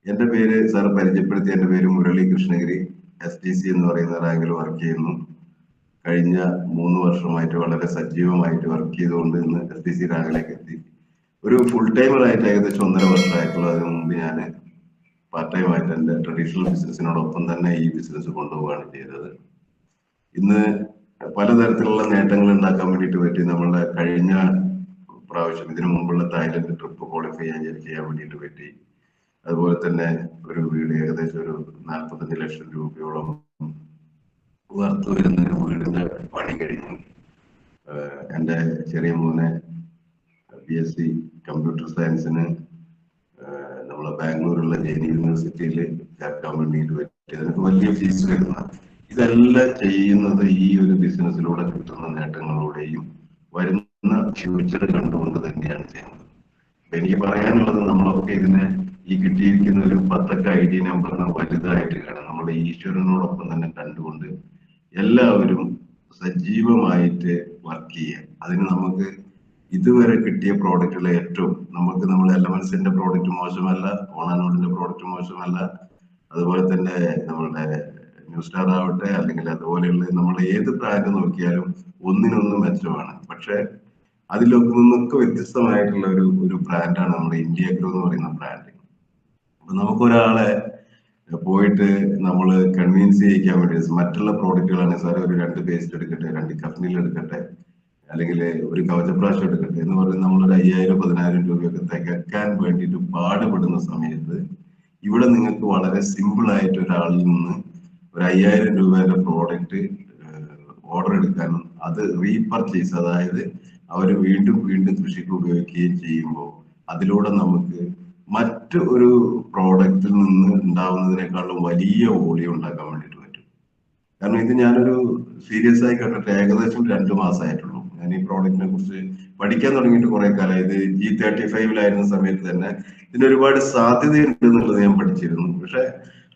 എന്റെ പേര് സാർ പരിചയപ്പെടുത്തിയ എന്റെ പേര് മുരളി കൃഷ്ണഗിരി. STC എന്ന് പറയുന്ന റാങ്കിൽ വർക്ക് ചെയ്യുന്നു. കഴിഞ്ഞ 3 വർഷമായിട്ട് വളരെ സജീവമായിട്ട് വർക്ക് ചെയ്തുകൊണ്ട് ഇന്ന് STC റാങ്കിലേക്ക് എത്തി. ഒരു ഫുൾ ടൈമർ ആയിട്ട് ഏകദേശം 1.5 വർഷമായിട്ടുള്ള. അതിനു മുമ്പ് ഞാൻ പാർട്ട് ടൈം ആയിട്ട് എന്റെ ട്രഡീഷണൽ ബിസിനസിനോടൊപ്പം തന്നെ ഈ ബിസിനസ് കൊണ്ടുപോവുകയാണ് ചെയ്തത്. ഇന്ന് പലതരത്തിലുള്ള നേട്ടങ്ങൾ ഉണ്ടാക്കാൻ വേണ്ടിയിട്ട് പറ്റി. നമ്മളുടെ കഴിഞ്ഞ പ്രാവശ്യം ഇതിനു മുമ്പുള്ള തായ്ലൻഡ് ട്രിപ്പ് ക്വാളിഫൈ ചെയ്യാൻ വേണ്ടിയിട്ട് പറ്റി. അതുപോലെ തന്നെ ഒരു വീട് ഏകദേശം ഒരു 45 ലക്ഷം രൂപയോളം വർത്ത് വരുന്ന ഒരു വീടിന്റെ പണി കഴിഞ്ഞു. എൻ്റെ ചെറിയ മോനെ BSc കമ്പ്യൂട്ടർ സയൻസിന് നമ്മളെ ബാംഗ്ലൂരുള്ള ജെയിൻ യൂണിവേഴ്സിറ്റിയിൽ ചേർക്കാൻ വേണ്ടിയിട്ട് പറ്റി. അതിനൊക്കെ വലിയ ഫീസ് വരുന്ന. ഇതെല്ലാം ചെയ്യുന്നത് ഈ ഒരു ബിസിനസ്സിലൂടെ കിട്ടുന്ന നേട്ടങ്ങളോടെയും വരുന്ന ഫ്യൂച്ചർ കണ്ടുകൊണ്ട് തന്നെയാണ് ചെയ്യുന്നത്. എനിക്ക് പറയാനുള്ളത്, നമ്മളൊക്കെ ഇതിനെ ഈ കിട്ടിയിരിക്കുന്ന ഒരു 10 ID നമ്പറിന് വലുതായിട്ട് കാണാം. നമ്മുടെ ഈശ്വരനോടൊപ്പം തന്നെ കണ്ടുകൊണ്ട് എല്ലാവരും സജീവമായിട്ട് വർക്ക് ചെയ്യുക. അതിന് നമുക്ക് ഇതുവരെ കിട്ടിയ പ്രോഡക്റ്റുകൾ ഏറ്റവും നമ്മൾ എലമെന്റ്സിന്റെ പ്രോഡക്റ്റ് മോശമല്ല, ഓണാനോഡിന്റെ പ്രോഡക്റ്റ് മോശമല്ല, അതുപോലെ തന്നെ നമ്മളുടെ ന്യൂ സ്റ്റാർ ആവട്ടെ, അല്ലെങ്കിൽ അതുപോലെയുള്ള നമ്മൾ ഏത് ബ്രാൻഡ് നോക്കിയാലും ഒന്നിനൊന്ന് മെച്ചമാണ്. പക്ഷെ അതിലൊക്കെ നിന്നൊക്കെ വ്യത്യസ്തമായിട്ടുള്ള ഒരു ബ്രാൻഡാണ് നമ്മുടെ ഇന്ത്യ അഗ്രോ എന്ന് പറയുന്ന ബ്രാൻഡ്. അപ്പൊ നമുക്കൊരാളെ പോയിട്ട് നമ്മൾ കൺവിൻസ് ചെയ്യിക്കാൻ വേണ്ടി മറ്റുള്ള പ്രോഡക്റ്റുകളാണ് സാർ ഒരു 2 പേസ്റ്റ് എടുക്കട്ടെ, 2 കഫ്നിൽ എടുക്കട്ടെ, അല്ലെങ്കിൽ ഒരു കവചപ്രാശം എടുക്കട്ടെ എന്ന് പറഞ്ഞ് നമ്മളൊരു 5000-10000 രൂപയൊക്കെ തികക്കാൻ വേണ്ടിയിട്ട് പാടുപെടുന്ന സമയത്ത് ഇവിടെ നിങ്ങൾക്ക് വളരെ സിമ്പിൾ ആയിട്ട് ഒരാളിൽ നിന്ന് ഒരു 5000 രൂപയുടെ പ്രോഡക്റ്റ് ഓർഡർ എടുക്കാനും അത് റീപർച്ചേസ്, അതായത് അവർ വീണ്ടും വീണ്ടും കൃഷിക്ക് ഉപയോഗിക്കുകയും ചെയ്യുമ്പോൾ അതിലൂടെ നമുക്ക് മറ്റ് ഒരു പ്രോഡക്റ്റിൽ നിന്ന് ഉണ്ടാവുന്നതിനേക്കാളും വലിയ വോളിയം ഉണ്ടാക്കാൻ വേണ്ടിയിട്ട് പറ്റും. കാരണം ഇത് ഞാനൊരു സീരിയസ് ആയി കണ്ടിട്ട് ഏകദേശം 2 മാസമായിട്ടുള്ളൂ. ഞാൻ ഈ പ്രോഡക്റ്റിനെ കുറിച്ച് പഠിക്കാൻ തുടങ്ങിയിട്ട് കുറെ കാലം. ഇത് G35 സമയത്ത് തന്നെ ഇതിന് ഒരുപാട് സാധ്യതയുണ്ട് എന്നുള്ളത് ഞാൻ പഠിച്ചിരുന്നു. പക്ഷെ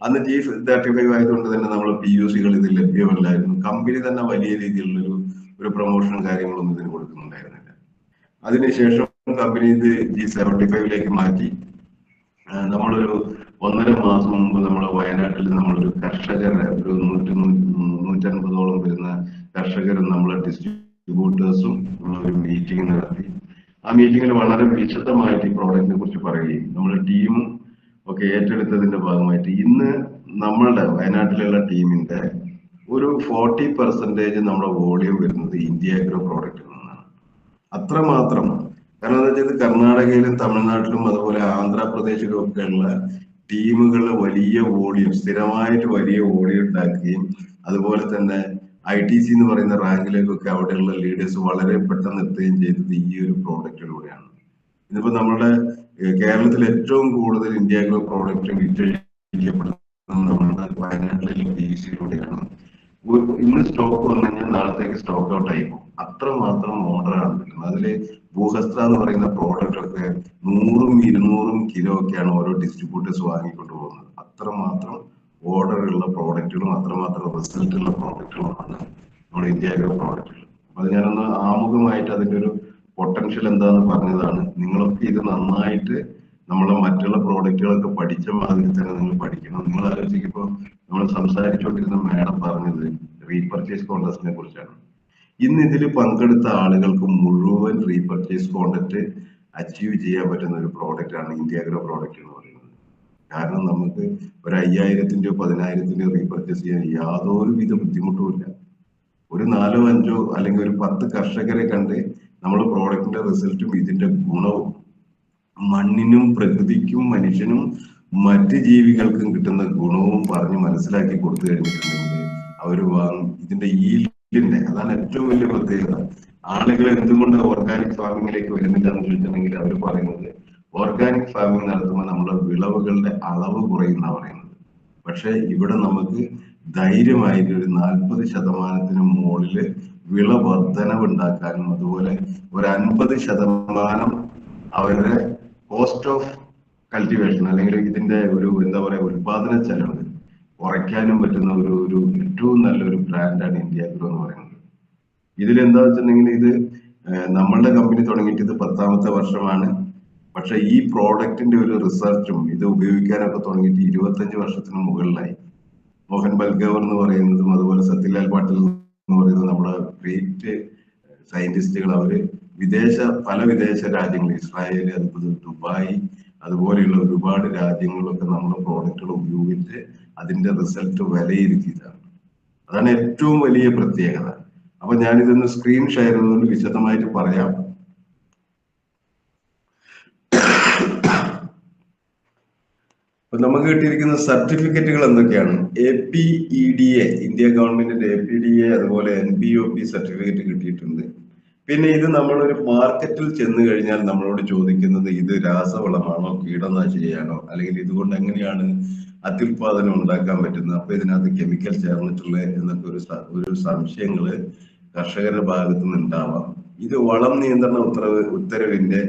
അന്ന് G35 ആയതുകൊണ്ട് തന്നെ നമ്മൾ PUCകൾ ഇത് ലഭ്യമല്ലായിരുന്നു. കമ്പനി തന്നെ വലിയ രീതിയിലുള്ള ഒരു പ്രൊമോഷൻ കാര്യങ്ങളൊന്നും ഇതിന് കൊടുക്കുന്നുണ്ടായിരുന്നില്ല. അതിനുശേഷം കമ്പനി ഇത് G75 മാറ്റി. നമ്മളൊരു 1.5 മാസം മുമ്പ് നമ്മുടെ വയനാട്ടിൽ നമ്മളൊരു കർഷകരെ ഒരു 150-150ഓളം വരുന്ന കർഷകരും നമ്മളെ ഡിസ്ട്രിബ്യൂട്ടേഴ്സും ഒരു മീറ്റിംഗ് നടത്തി. ആ മീറ്റിംഗിൽ വളരെ വിശദമായിട്ട് ഈ പ്രോഡക്റ്റിനെ കുറിച്ച് പറയുകയും നമ്മുടെ ടീമും ഒക്കെ ഏറ്റെടുത്തതിന്റെ ഭാഗമായിട്ട് ഇന്ന് നമ്മളുടെ വയനാട്ടിലുള്ള ടീമിന്റെ ഒരു 40% നമ്മുടെ വോളിയം വരുന്നത് ഇന്ത്യ അഗ്രോ പ്രോഡക്റ്റിൽ നിന്നാണ്. അത്രമാത്രം. കാരണം എന്താ വെച്ചാൽ കർണാടകയിലും തമിഴ്നാട്ടിലും അതുപോലെ ആന്ധ്രാപ്രദേശിലും ഒക്കെ ഉള്ള ടീമുകൾ വലിയ വോളിയം, സ്ഥിരമായിട്ട് വലിയ വോളിയം ഉണ്ടാക്കുകയും അതുപോലെ തന്നെ ITC എന്ന് പറയുന്ന റാങ്കിലേക്കൊക്കെ അവിടെയുള്ള ലീഡേഴ്സ് വളരെ പെട്ടെന്ന് എത്തുകയും ചെയ്തത് ഈ ഒരു പ്രോഡക്റ്റിലൂടെയാണ്. ഇതിപ്പോ നമ്മുടെ കേരളത്തിൽ ഏറ്റവും കൂടുതൽ ഇന്ത്യ അഗ്രോ പ്രോഡക്റ്റ് വിറ്റഴിക്കപ്പെടുന്നത് നമ്മുടെ വയനാട്ടിലെ PUCയിലൂടെയാണ്. ഇന്ന് സ്റ്റോക്ക് വന്നു കഴിഞ്ഞാൽ നാളത്തേക്ക് സ്റ്റോക്ക് ഔട്ട് ആയി പോകും. അത്രമാത്രം ഓർഡറാണ് കിട്ടുന്നത്. അതില് ഭൂഹസ്ത്ര എന്ന് പറയുന്ന പ്രോഡക്റ്റ് ഒക്കെ 100-200 കിലോ ഒക്കെയാണ് ഓരോ ഡിസ്ട്രിബ്യൂട്ടേഴ്സ് വാങ്ങിക്കൊണ്ട് പോകുന്നത്. അത്രമാത്രം ഓർഡർ ഉള്ള പ്രോഡക്റ്റുകളും അത്രമാത്രം റിസൾട്ട് ഉള്ള പ്രോഡക്റ്റുകളുമാണ് നമ്മുടെ ഇന്ത്യ അഗ്രോ പ്രോഡക്റ്റുകൾ. അത് ഞാനൊന്ന് ആമുഖമായിട്ട് അതിന്റെ ഒരു പൊട്ടൻഷ്യൽ എന്താന്ന് പറഞ്ഞതാണ്. നിങ്ങളൊക്കെ ഇത് നന്നായിട്ട് നമ്മളെ മറ്റുള്ള പ്രോഡക്റ്റുകളൊക്കെ പഠിച്ച മാതിരി തന്നെ നിങ്ങൾ പഠിക്കണം. നിങ്ങൾ ആലോചിക്കുമ്പോൾ നമ്മൾ സംസാരിച്ചുകൊണ്ടിരുന്ന മാഡം പറഞ്ഞത് റീപർച്ചേസ് കോൺട്രാസ്റ്റിനെ കുറിച്ചാണ്. ഇന്ന് ഇതിൽ പങ്കെടുത്ത ആളുകൾക്ക് മുഴുവൻ റീപർച്ചേസ് കോൺട്രാക്ട് അച്ചീവ് ചെയ്യാൻ പറ്റുന്ന ഒരു പ്രോഡക്റ്റ് ആണ് ഇന്ത്യ അഗ്രോ പ്രോഡക്റ്റ് എന്ന് പറയുന്നത്. കാരണം നമുക്ക് ഒരു 5000-ന്റെയോ 10,000-ന്റെയോ റീപർച്ചേസ് ചെയ്യാൻ യാതൊരുവിധ ബുദ്ധിമുട്ടുമില്ല. ഒരു 4-5 അല്ലെങ്കിൽ ഒരു 10 കർഷകരെ കണ്ട് നമ്മൾ പ്രോഡക്റ്റിന്റെ റിസൾട്ടും ഇതിന്റെ ഗുണവും മണ്ണിനും പ്രകൃതിക്കും മനുഷ്യനും മറ്റ് ജീവികൾക്കും കിട്ടുന്ന ഗുണവും പറഞ്ഞ് മനസ്സിലാക്കി കൊടുത്തു കഴിഞ്ഞിട്ടുണ്ടെങ്കിൽ അവർ ഇതിന്റെ ഈൽഡിന്റെ, അതാണ് ഏറ്റവും വലിയ പ്രത്യേകത. ആളുകൾ എന്തുകൊണ്ട് ഓർഗാനിക് ഫാമിങ്ങിലേക്ക് വരുന്നില്ല എന്ന് ചോദിച്ചിട്ടുണ്ടെങ്കിൽ അവർ പറയുന്നത് ഓർഗാനിക് ഫാമിംഗ് നടത്തുമ്പോൾ നമ്മുടെ വിളവുകളുടെ അളവ് കുറയുന്ന പറയുന്നത്. പക്ഷെ ഇവിടെ നമുക്ക് ധൈര്യമായിട്ട് ഒരു 40% മുകളില് വിള വർധനവ് ഉണ്ടാക്കാനും അതുപോലെ ഒരു 50% അവരുടെ കോസ്റ്റ് ഓഫ് കൾട്ടിവേഷൻ അല്ലെങ്കിൽ ഇതിന്റെ ഒരു എന്താ പറയാ ഉത്പാദന ചെലവ് കുറയ്ക്കാനും പറ്റുന്ന ഒരു ഏറ്റവും നല്ലൊരു ബ്രാൻഡാണ് ഇന്ത്യ അഗ്രോ എന്ന് പറയുന്നത്. ഇതിലെന്താ വെച്ചിട്ടുണ്ടെങ്കിൽ ഇത് നമ്മളുടെ കമ്പനി തുടങ്ങിയിട്ട് ഇത് 10ാമത്തെ വർഷമാണ്. പക്ഷെ ഈ പ്രോഡക്റ്റിന്റെ ഒരു റിസർച്ചും ഇത് ഉപയോഗിക്കാനൊക്കെ തുടങ്ങിയിട്ട് 25 വർഷത്തിന് മുകളിലായി. മോഹൻ ബൽഗവർ എന്ന് പറയുന്നതും അതുപോലെ സത്യലാൽ പാട്ടിൽ എന്ന് പറയുന്നത് നമ്മുടെ ഗ്രേറ്റ് സയന്റിസ്റ്റുകൾ, അവര് പല വിദേശ രാജ്യങ്ങൾ, ഇസ്രായേൽ, അതുപോലെ ദുബായ്, അതുപോലെയുള്ള ഒരുപാട് രാജ്യങ്ങളിലൊക്കെ നമ്മുടെ പ്രോഡക്റ്റുകൾ ഉപയോഗിച്ച് അതിന്റെ റിസൾട്ട് വിലയിരുത്തിയതാണ്. അതാണ് ഏറ്റവും വലിയ പ്രത്യേകത. അപ്പൊ ഞാനിതൊന്ന് സ്ക്രീൻ ഷെയർ ചെയ്തുകൊണ്ട് വിശദമായിട്ട് പറയാം. അപ്പൊ നമുക്ക് കിട്ടിയിരിക്കുന്ന സർട്ടിഫിക്കറ്റുകൾ എന്തൊക്കെയാണ്? APEDA, ഇന്ത്യ ഗവൺമെന്റിന്റെ APEDA, അതുപോലെ NBOP സർട്ടിഫിക്കറ്റ് കിട്ടിയിട്ടുണ്ട്. പിന്നെ ഇത് നമ്മളൊരു മാർക്കറ്റിൽ ചെന്ന് കഴിഞ്ഞാൽ നമ്മളോട് ചോദിക്കുന്നത് ഇത് രാസവളമാണോ കീടനാശിനിയാണോ, അല്ലെങ്കിൽ ഇതുകൊണ്ട് എങ്ങനെയാണ് അത്യുൽപാദനം ഉണ്ടാക്കാൻ പറ്റുന്നത്, അപ്പൊ ഇതിനകത്ത് കെമിക്കൽ ചേർന്നിട്ടുള്ള എന്നൊക്കെ ഒരു സംശയങ്ങള് കർഷകരുടെ ഭാഗത്തു നിന്ന് ഉണ്ടാവാം. ഇത് വളം നിയന്ത്രണ ഉത്തരവിന്റെ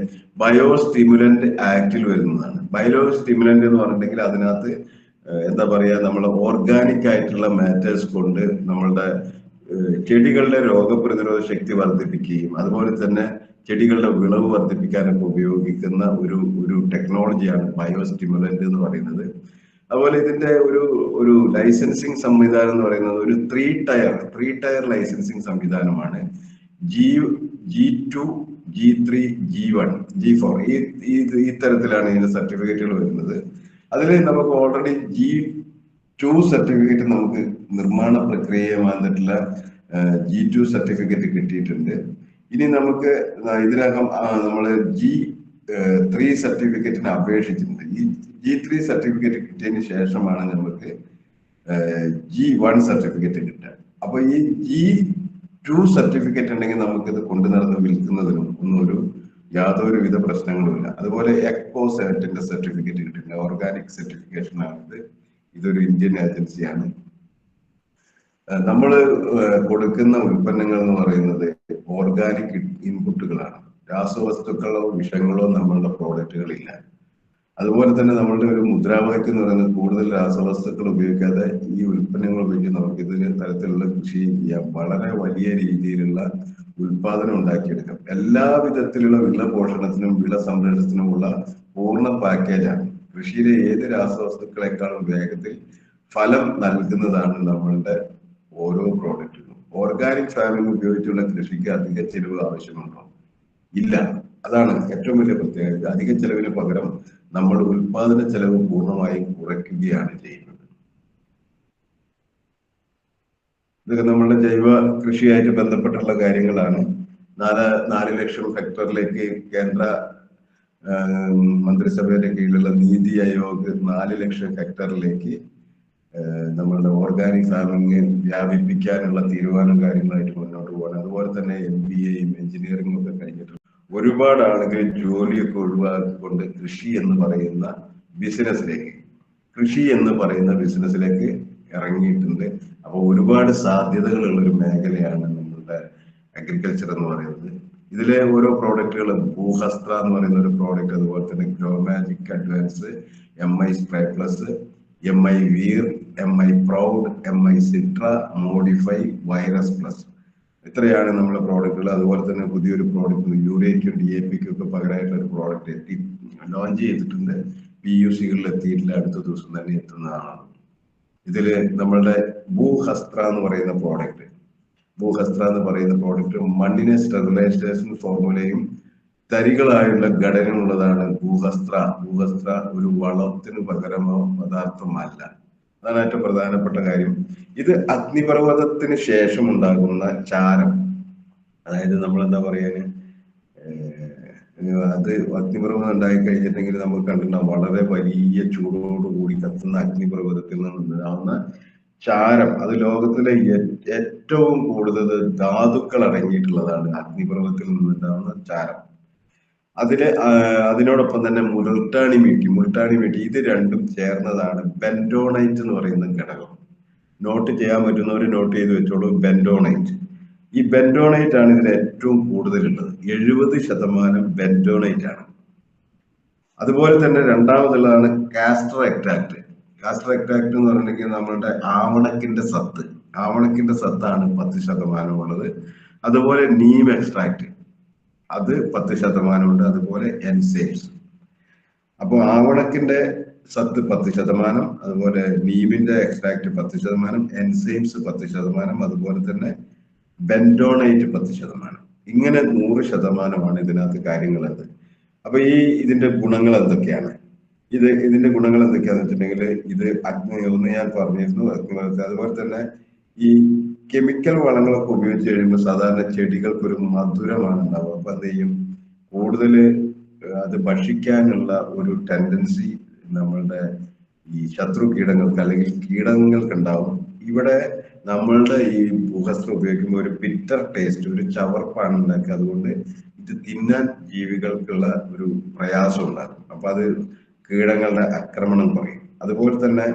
ബയോ സ്റ്റിമുലന്റ് ആക്ടിൽ വരുന്നതാണ്. ബയോ സ്റ്റിമുലന്റ് എന്ന് പറഞ്ഞിട്ടുണ്ടെങ്കിൽ അതിനകത്ത് എന്താ പറയാ, നമ്മളെ ഓർഗാനിക് ആയിട്ടുള്ള മാറ്റേഴ്സ് കൊണ്ട് നമ്മളുടെ ചെടികളുടെ രോഗപ്രതിരോധ ശക്തി വർദ്ധിപ്പിക്കുകയും അതുപോലെ തന്നെ ചെടികളുടെ വിളവ് വർദ്ധിപ്പിക്കാനൊക്കെ ഉപയോഗിക്കുന്ന ഒരു ടെക്നോളജിയാണ് ബയോ സ്റ്റിമുലന്റ് എന്ന് പറയുന്നത്. അതുപോലെ ഇതിന്റെ ഒരു ലൈസൻസിങ് സംവിധാനം എന്ന് പറയുന്നത് ഒരു ത്രീ ടയർ ലൈസൻസിങ് സംവിധാനമാണ്. G2, G3, G1, G4 ഈ തരത്തിലാണ് ഇതിന്റെ സർട്ടിഫിക്കറ്റുകൾ വരുന്നത്. അതിൽ നമുക്ക് ഓൾറെഡി G2 സർട്ടിഫിക്കറ്റ് നമുക്ക് നിർമ്മാണ പ്രക്രിയ വന്നിട്ടുള്ള G2 സർട്ടിഫിക്കറ്റ് കിട്ടിയിട്ടുണ്ട്. ഇനി നമുക്ക് ഇതിനകം നമ്മൾ G3 സർട്ടിഫിക്കറ്റിന് അപേക്ഷിച്ചിട്ടുണ്ട്. ഈ G3 സർട്ടിഫിക്കറ്റ് കിട്ടിയതിന് ശേഷമാണ് നമുക്ക് G1 സർട്ടിഫിക്കറ്റ് കിട്ടുക. അപ്പൊ ഈ G2 സർട്ടിഫിക്കറ്റ് ഉണ്ടെങ്കിൽ നമുക്കിത് കൊണ്ടു നടന്ന് വിൽക്കുന്നതിനും യാതൊരുവിധ പ്രശ്നങ്ങളുമില്ല. അതുപോലെ എക്കോസെറ്റിന്റെ സർട്ടിഫിക്കറ്റ് കിട്ടിയിട്ടുണ്ട്. ഓർഗാനിക് സർട്ടിഫിക്കേഷൻ ആണിത്. ഇതൊരു ഇന്ത്യൻ ഏജൻസിയാണ്. നമ്മൾ കൊടുക്കുന്ന ഉൽപ്പന്നങ്ങൾ എന്ന് പറയുന്നത് ഓർഗാനിക് ഇൻപുട്ടുകളാണ്. രാസവസ്തുക്കളോ വിഷങ്ങളോ നമ്മളുടെ പ്രോഡക്റ്റുകളില്ല. അതുപോലെ തന്നെ നമ്മളുടെ ഒരു മുദ്രാവാക്യം എന്ന് പറയുന്നത് കൂടുതൽ രാസവസ്തുക്കൾ ഉപയോഗിക്കാതെ ഈ ഉൽപ്പന്നങ്ങൾ ഉപയോഗിച്ച് നമുക്ക് ഇതിന് തരത്തിലുള്ള കൃഷി ചെയ്യാം. വളരെ വലിയ രീതിയിലുള്ള ഉൽപാദനം ഉണ്ടാക്കിയെടുക്കാം. എല്ലാ വിധത്തിലുള്ള വിള പോഷണത്തിനും വിള സംരക്ഷണത്തിനുമുള്ള പൂർണ്ണ പാക്കേജാണ്. കൃഷിയിലെ ഏത് രാസവസ്തുക്കളെക്കാളും വേഗത്തിൽ ഫലം നൽകുന്നതാണ് നമ്മളുടെ ഓരോ പ്രോഡക്റ്റുകളും. ഓർഗാനിക് ഫാമിംഗ് ഉപയോഗിച്ചുള്ള കൃഷിക്ക് അധിക ചെലവ് ആവശ്യമുണ്ടോ? ഇല്ല. അതാണ് ഏറ്റവും വലിയ പ്രത്യേകത. അധിക ചെലവിന് പകരം നമ്മൾ ഉൽപാദന ചെലവ് പൂർണ്ണമായും കുറയ്ക്കുകയാണ് ചെയ്യുന്നത്. ഇതൊക്കെ നമ്മളുടെ ജൈവ കൃഷിയായിട്ട് ബന്ധപ്പെട്ടുള്ള കാര്യങ്ങളാണ്. 4 ലക്ഷം ഹെക്ടറിലേക്ക് കേന്ദ്ര മന്ത്രിസഭയുടെ കീഴിലുള്ള നീതി ആയോഗ് 4 ലക്ഷം ഹെക്ടറിലേക്ക് നമ്മളുടെ ഓർഗാനിക് ഫാമിംഗ് വ്യാപിപ്പിക്കാനുള്ള തീരുമാനം കാര്യങ്ങളായിട്ട് മുന്നോട്ട് പോകാൻ. അതുപോലെ തന്നെ MBAയും എഞ്ചിനീയറിംഗും ഒക്കെ കഴിഞ്ഞിട്ടുണ്ട്. ഒരുപാട് ആളുകൾ ജോലിയൊക്കെ ഒഴിവാക്കിക്കൊണ്ട് കൃഷി എന്ന് പറയുന്ന ബിസിനസ്സിലേക്ക് ഇറങ്ങിയിട്ടുണ്ട്. അപ്പൊ ഒരുപാട് സാധ്യതകളുള്ള ഒരു മേഖലയാണ് നമ്മളുടെ അഗ്രികൾച്ചർ എന്ന് പറയുന്നത്. ഇതിലെ ഓരോ പ്രോഡക്റ്റുകളും ഭൂഹസ്ത്ര എന്ന് പറയുന്ന ഒരു പ്രോഡക്റ്റ്, അതുപോലെ തന്നെ Growmagic advance, MI spray plus, MI Veer, MI proud, MI Citra, modify, virus plus, ഇത്രയാണ് നമ്മുടെ പ്രോഡക്റ്റുകൾ. അതുപോലെ തന്നെ പുതിയൊരു പ്രോഡക്റ്റ് യൂറിയയ്ക്കും DAPക്കും ഒക്കെ പകരമായിട്ടുള്ള ഒരു പ്രോഡക്റ്റ് ലോഞ്ച് ചെയ്തിട്ടുണ്ട്. PUCകളിൽ എത്തിയിട്ടില്ല, അടുത്ത ദിവസം തന്നെ എത്തുന്നതാണ്. ഇതില് നമ്മളുടെ ഭൂഹസ്ത്ര എന്ന് പറയുന്ന പ്രോഡക്റ്റ് മണ്ണിനെ സ്റ്റെറിലൈസേഷൻ ഫോർമുലയും തരികളായുള്ള ഘടനയുള്ളതാണ് ഭൂഹസ്ത്ര. ഒരു വളത്തിന് പകരമോ പദാർത്ഥമല്ല. അതാണ് ഏറ്റവും പ്രധാനപ്പെട്ട കാര്യം. ഇത് അഗ്നിപർവ്വതത്തിന് ശേഷം ഉണ്ടാകുന്ന ചാരം, അതായത് നമ്മൾ എന്താ പറയാന്, അത് അഗ്നിപർവ്വതം ഉണ്ടായി കഴിഞ്ഞിട്ടുണ്ടെങ്കിൽ നമുക്ക് കണ്ടിട്ടുണ്ടാവും വളരെ വലിയ ചൂടോടുകൂടി കത്തുന്ന അഗ്നിപർവ്വതത്തിൽ നിന്നുണ്ടാവുന്ന ചാരം. അത് ലോകത്തിലെ ഏറ്റവും കൂടുതൽ ധാതുക്കൾ അടങ്ങിയിട്ടുള്ളതാണ് അഗ്നിപർവ്വതത്തിൽ നിന്നുണ്ടാവുന്ന ചാരം. അതിനോടൊപ്പം തന്നെ മുൾട്ടാണി മീട്ടി ഇത് രണ്ടും ചേർന്നതാണ് ബെൻഡോണൈറ്റ് എന്ന് പറയുന്ന ഘടകം. നോട്ട് ചെയ്യാൻ പറ്റുന്നവർ നോട്ട് ചെയ്ത് വെച്ചോളൂ. ഈ ബെൻഡോണൈറ്റ് ആണ് ഇതിൽ ഏറ്റവും കൂടുതലുള്ളത്. 70% ബെൻഡോണൈറ്റ് ആണ്. അതുപോലെ തന്നെ രണ്ടാമതുള്ളതാണ് കാസ്റ്റർ എക്ട്രാക്ട് എന്ന് പറഞ്ഞിട്ടുണ്ടെങ്കിൽ നമ്മളുടെ ആവണക്കിന്റെ സത്താണ് 10% ഉള്ളത്. അതുപോലെ നീം എക്സ്ട്രാക്ട് അത് 10% ഉണ്ട്. അതുപോലെ എൻസൈംസ് അപ്പോൾ ആവണക്കിന്റെ സത്ത് 10%, അതുപോലെ നീമിന്റെ എക്സ്ട്രാക്ട് 10%, എൻസൈംസ് 10%, അതുപോലെ തന്നെ ബെൻഡോണൈറ്റ് 10%. ഇങ്ങനെ 100%മാണ് ഇതിനകത്ത് കാര്യങ്ങളുള്ളത്. അപ്പൊ ഇതിന്റെ ഗുണങ്ങൾ എന്തൊക്കെയാണ്? ഇതിന്റെ ഗുണങ്ങൾ എന്തൊക്കെയാന്ന് വെച്ചിട്ടുണ്ടെങ്കിൽ, ഇത് ഒന്ന് ഞാൻ പറഞ്ഞിരുന്നു, അതുപോലെ തന്നെ ഈ കെമിക്കൽ വളങ്ങളൊക്കെ ഉപയോഗിച്ച് കഴിയുമ്പോൾ സാധാരണ ചെടികൾക്ക് ഒരു മധുരമാണ് ഉണ്ടാവുക. അപ്പൊ എന്ത് ചെയ്യും, കൂടുതൽ അത് ഭക്ഷിക്കാനുള്ള ഒരു ടെൻഡൻസി നമ്മളുടെ ഈ ശത്രു കീടങ്ങൾക്ക് അല്ലെങ്കിൽ കീടങ്ങൾക്ക് ഉണ്ടാവും. ഇവിടെ നമ്മളുടെ ഈ ഭൂഹസ്ത്രം ഉപയോഗിക്കുമ്പോൾ ഒരു ബിറ്റർ ടേസ്റ്റ്, ഒരു ചവർപ്പാണ് ഉണ്ടാക്കുക. അതുകൊണ്ട് ഇത് തിന്നാൻ ജീവികൾക്കുള്ള ഒരു പ്രയാസം ഉണ്ടാകും. അപ്പൊ അത് കീടങ്ങളുടെ ആക്രമണം കുറയും. അതുപോലെ തന്നെ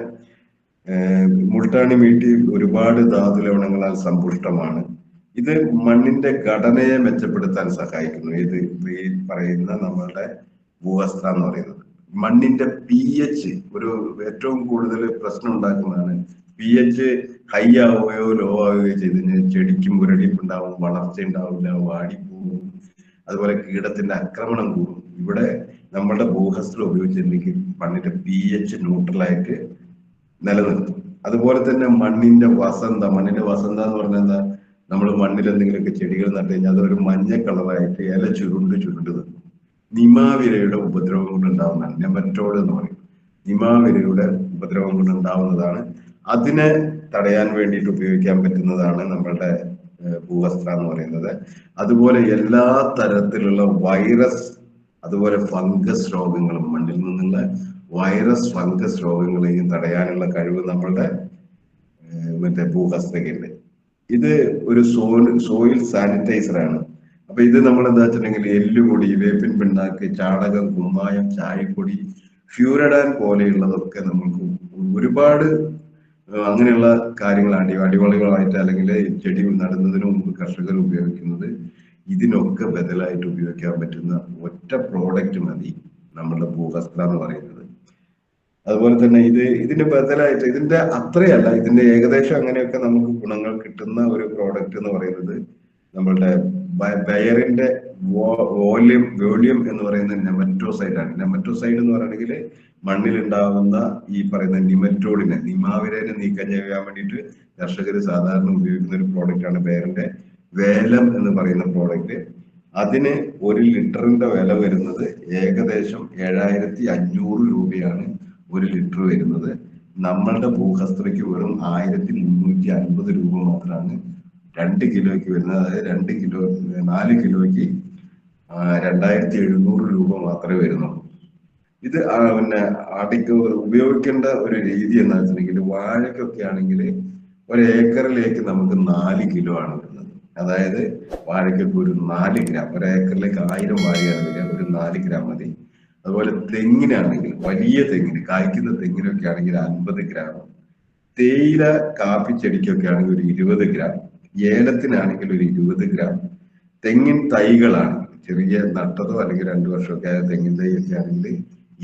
മുൾട്ടാണി മീട്ടി ഒരുപാട് ധാതു ലവണങ്ങളാൽ സമ്പുഷ്ടമാണ്. ഇത് മണ്ണിന്റെ ഘടനയെ മെച്ചപ്പെടുത്താൻ സഹായിക്കുന്നു. ഈ പറയുന്ന നമ്മളുടെ ഭൂവസ്ത്രം എന്ന് പറയുന്നത് മണ്ണിന്റെ pH ഒരു ഏറ്റവും കൂടുതൽ പ്രശ്നം ഉണ്ടാക്കുന്നതാണ്. pH ഹൈ ആവുകയോ ലോ ആവുകയോ ചെയ്ത് കഴിഞ്ഞാൽ ചെടിക്ക് മുരടിപ്പുണ്ടാവും, വളർച്ച ഉണ്ടാവില്ല, വാടിപ്പോകും, അതുപോലെ കീടത്തിന്റെ ആക്രമണം കൂടും. ഇവിടെ നമ്മളുടെ ഭൂഹസ്ത്രം ഉപയോഗിച്ചിട്ടുണ്ടെങ്കിൽ മണ്ണിന്റെ pH ന്യൂട്രലായിട്ട് നിലനിർത്തും. അതുപോലെ തന്നെ മണ്ണിന്റെ വസന്ത എന്ന് പറഞ്ഞാൽ എന്താ, നമ്മൾ മണ്ണിൽ എന്തെങ്കിലുമൊക്കെ ചെടികൾ നട്ടു കഴിഞ്ഞാൽ അതൊരു മഞ്ഞ കളറായിട്ട് ഇല ചുരുണ്ട് നിൽക്കും. നിമാവിരയുടെ ഉപദ്രവം കൊണ്ടുണ്ടാവുന്നതാണ് നെമറ്റോഡ് എന്ന് പറയും. നിമാവിരയുടെ ഉപദ്രവം കൊണ്ടുണ്ടാവുന്നതാണ്. അതിനെ തടയാൻ വേണ്ടിയിട്ട് ഉപയോഗിക്കാൻ പറ്റുന്നതാണ് നമ്മളുടെ ഭൂവസ്ത്രം എന്ന് പറയുന്നത്. അതുപോലെ എല്ലാ തരത്തിലുള്ള വൈറസ്, അതുപോലെ ഫംഗസ് രോഗങ്ങളും, മണ്ണിൽ നിന്നുള്ള വൈറസ് ഫംഗസ് രോഗങ്ങളെയും തടയാനുള്ള കഴിവ് നമ്മളുടെ ഭൂഹസ്ത്രയ്ക്കുണ്ട്. ഇത് ഒരു സോയിൽ സാനിറ്റൈസർ ആണ്. അപ്പൊ ഇത് നമ്മൾ എന്താ വെച്ചിട്ടുണ്ടെങ്കിൽ എല്ലുപൊടി, വേപ്പിൻ പിണ്ണാക്ക്, ചാണകം, കുമ്മായം, ചായപ്പൊടി, ഫ്യൂരഡാൻ പോലെയുള്ളതൊക്കെ നമുക്ക് ഒരുപാട് അങ്ങനെയുള്ള കാര്യങ്ങളാണ് അടിവളികളായിട്ട് അല്ലെങ്കിൽ ചെടി നടുന്നതിന് മുമ്പ് കർഷകർ ഉപയോഗിക്കുന്നത്. ഇതിനൊക്കെ ബദലായിട്ട് ഉപയോഗിക്കാൻ പറ്റുന്ന ഒറ്റ പ്രോഡക്റ്റ് മതി നമ്മളുടെ ഭൂവസ്ത്രം എന്ന് പറയുന്നത്. അതുപോലെ തന്നെ ഇതിന്റെ ബദലായിട്ട്, ഇതിന്റെ അത്രയല്ല, ഇതിന്റെ ഏകദേശം അങ്ങനെയൊക്കെ നമുക്ക് ഗുണങ്ങൾ കിട്ടുന്ന ഒരു പ്രോഡക്റ്റ് എന്ന് പറയുന്നത് നമ്മളുടെ ബയറിന്റെ വോളിയം എന്ന് പറയുന്ന നെമറ്റോസൈഡ് ആണ്. നെമറ്റോസൈഡ് എന്ന് പറയുകയാണെങ്കിൽ മണ്ണിൽ ഉണ്ടാകുന്ന ഈ പറയുന്ന നിമറ്റോഡിനെ, നിമാവിരനെ നീക്കം ചെയ്യാൻ വേണ്ടിയിട്ട് കർഷകർ സാധാരണ ഉപയോഗിക്കുന്ന ഒരു പ്രോഡക്റ്റ് ആണ് ബയറിന്റെ വേലം എന്ന് പറയുന്ന പ്രോഡക്റ്റ്. അതിന് 1 ലിറ്ററിന്റെ വില വരുന്നത് ഏകദേശം 7500 രൂപയാണ് 1 ലിറ്റർ വരുന്നത്. നമ്മളുടെ ഭൂഹസ്ത്രയ്ക്ക് വെറും 1350 രൂപ മാത്രമാണ് 2 കിലോയ്ക്ക് വരുന്നത്. അതായത് 4 കിലോയ്ക്ക് 2700 രൂപ മാത്രമേ വരുന്നുള്ളൂ. ഇത് പിന്നെ ഉപയോഗിക്കേണ്ട ഒരു രീതി എന്ന് വെച്ചിട്ടുണ്ടെങ്കിൽ, വാഴയ്ക്കൊക്കെ ആണെങ്കിൽ 1 ഏക്കറിലേക്ക് നമുക്ക് 4 കിലോ ആണ് വരുന്നത്. അതായത് വാഴയ്ക്കൊക്കെ ഒരു 4 ഗ്രാം, 1 ഏക്കറിലേക്ക് 1000 വാഴയാണ് വരിക, ഒരു 4 ഗ്രാം മതി. അതുപോലെ തെങ്ങിനാണെങ്കിൽ, വലിയ തെങ്ങിന്, കായ്ക്കുന്ന തെങ്ങിനൊക്കെ ആണെങ്കിൽ 50 ഗ്രാം, തേയില കാപ്പി ചെടിക്കൊക്കെ ആണെങ്കിൽ ഒരു 20 ഗ്രാം, ഏലത്തിനാണെങ്കിൽ ഒരു 20 ഗ്രാം, തെങ്ങിൻ തൈകളാണ് ചെറിയ നട്ടതോ അല്ലെങ്കിൽ 2 വർഷമൊക്കെ ആയ തെങ്ങിൻ തൈ ഒക്കെ ആണെങ്കിൽ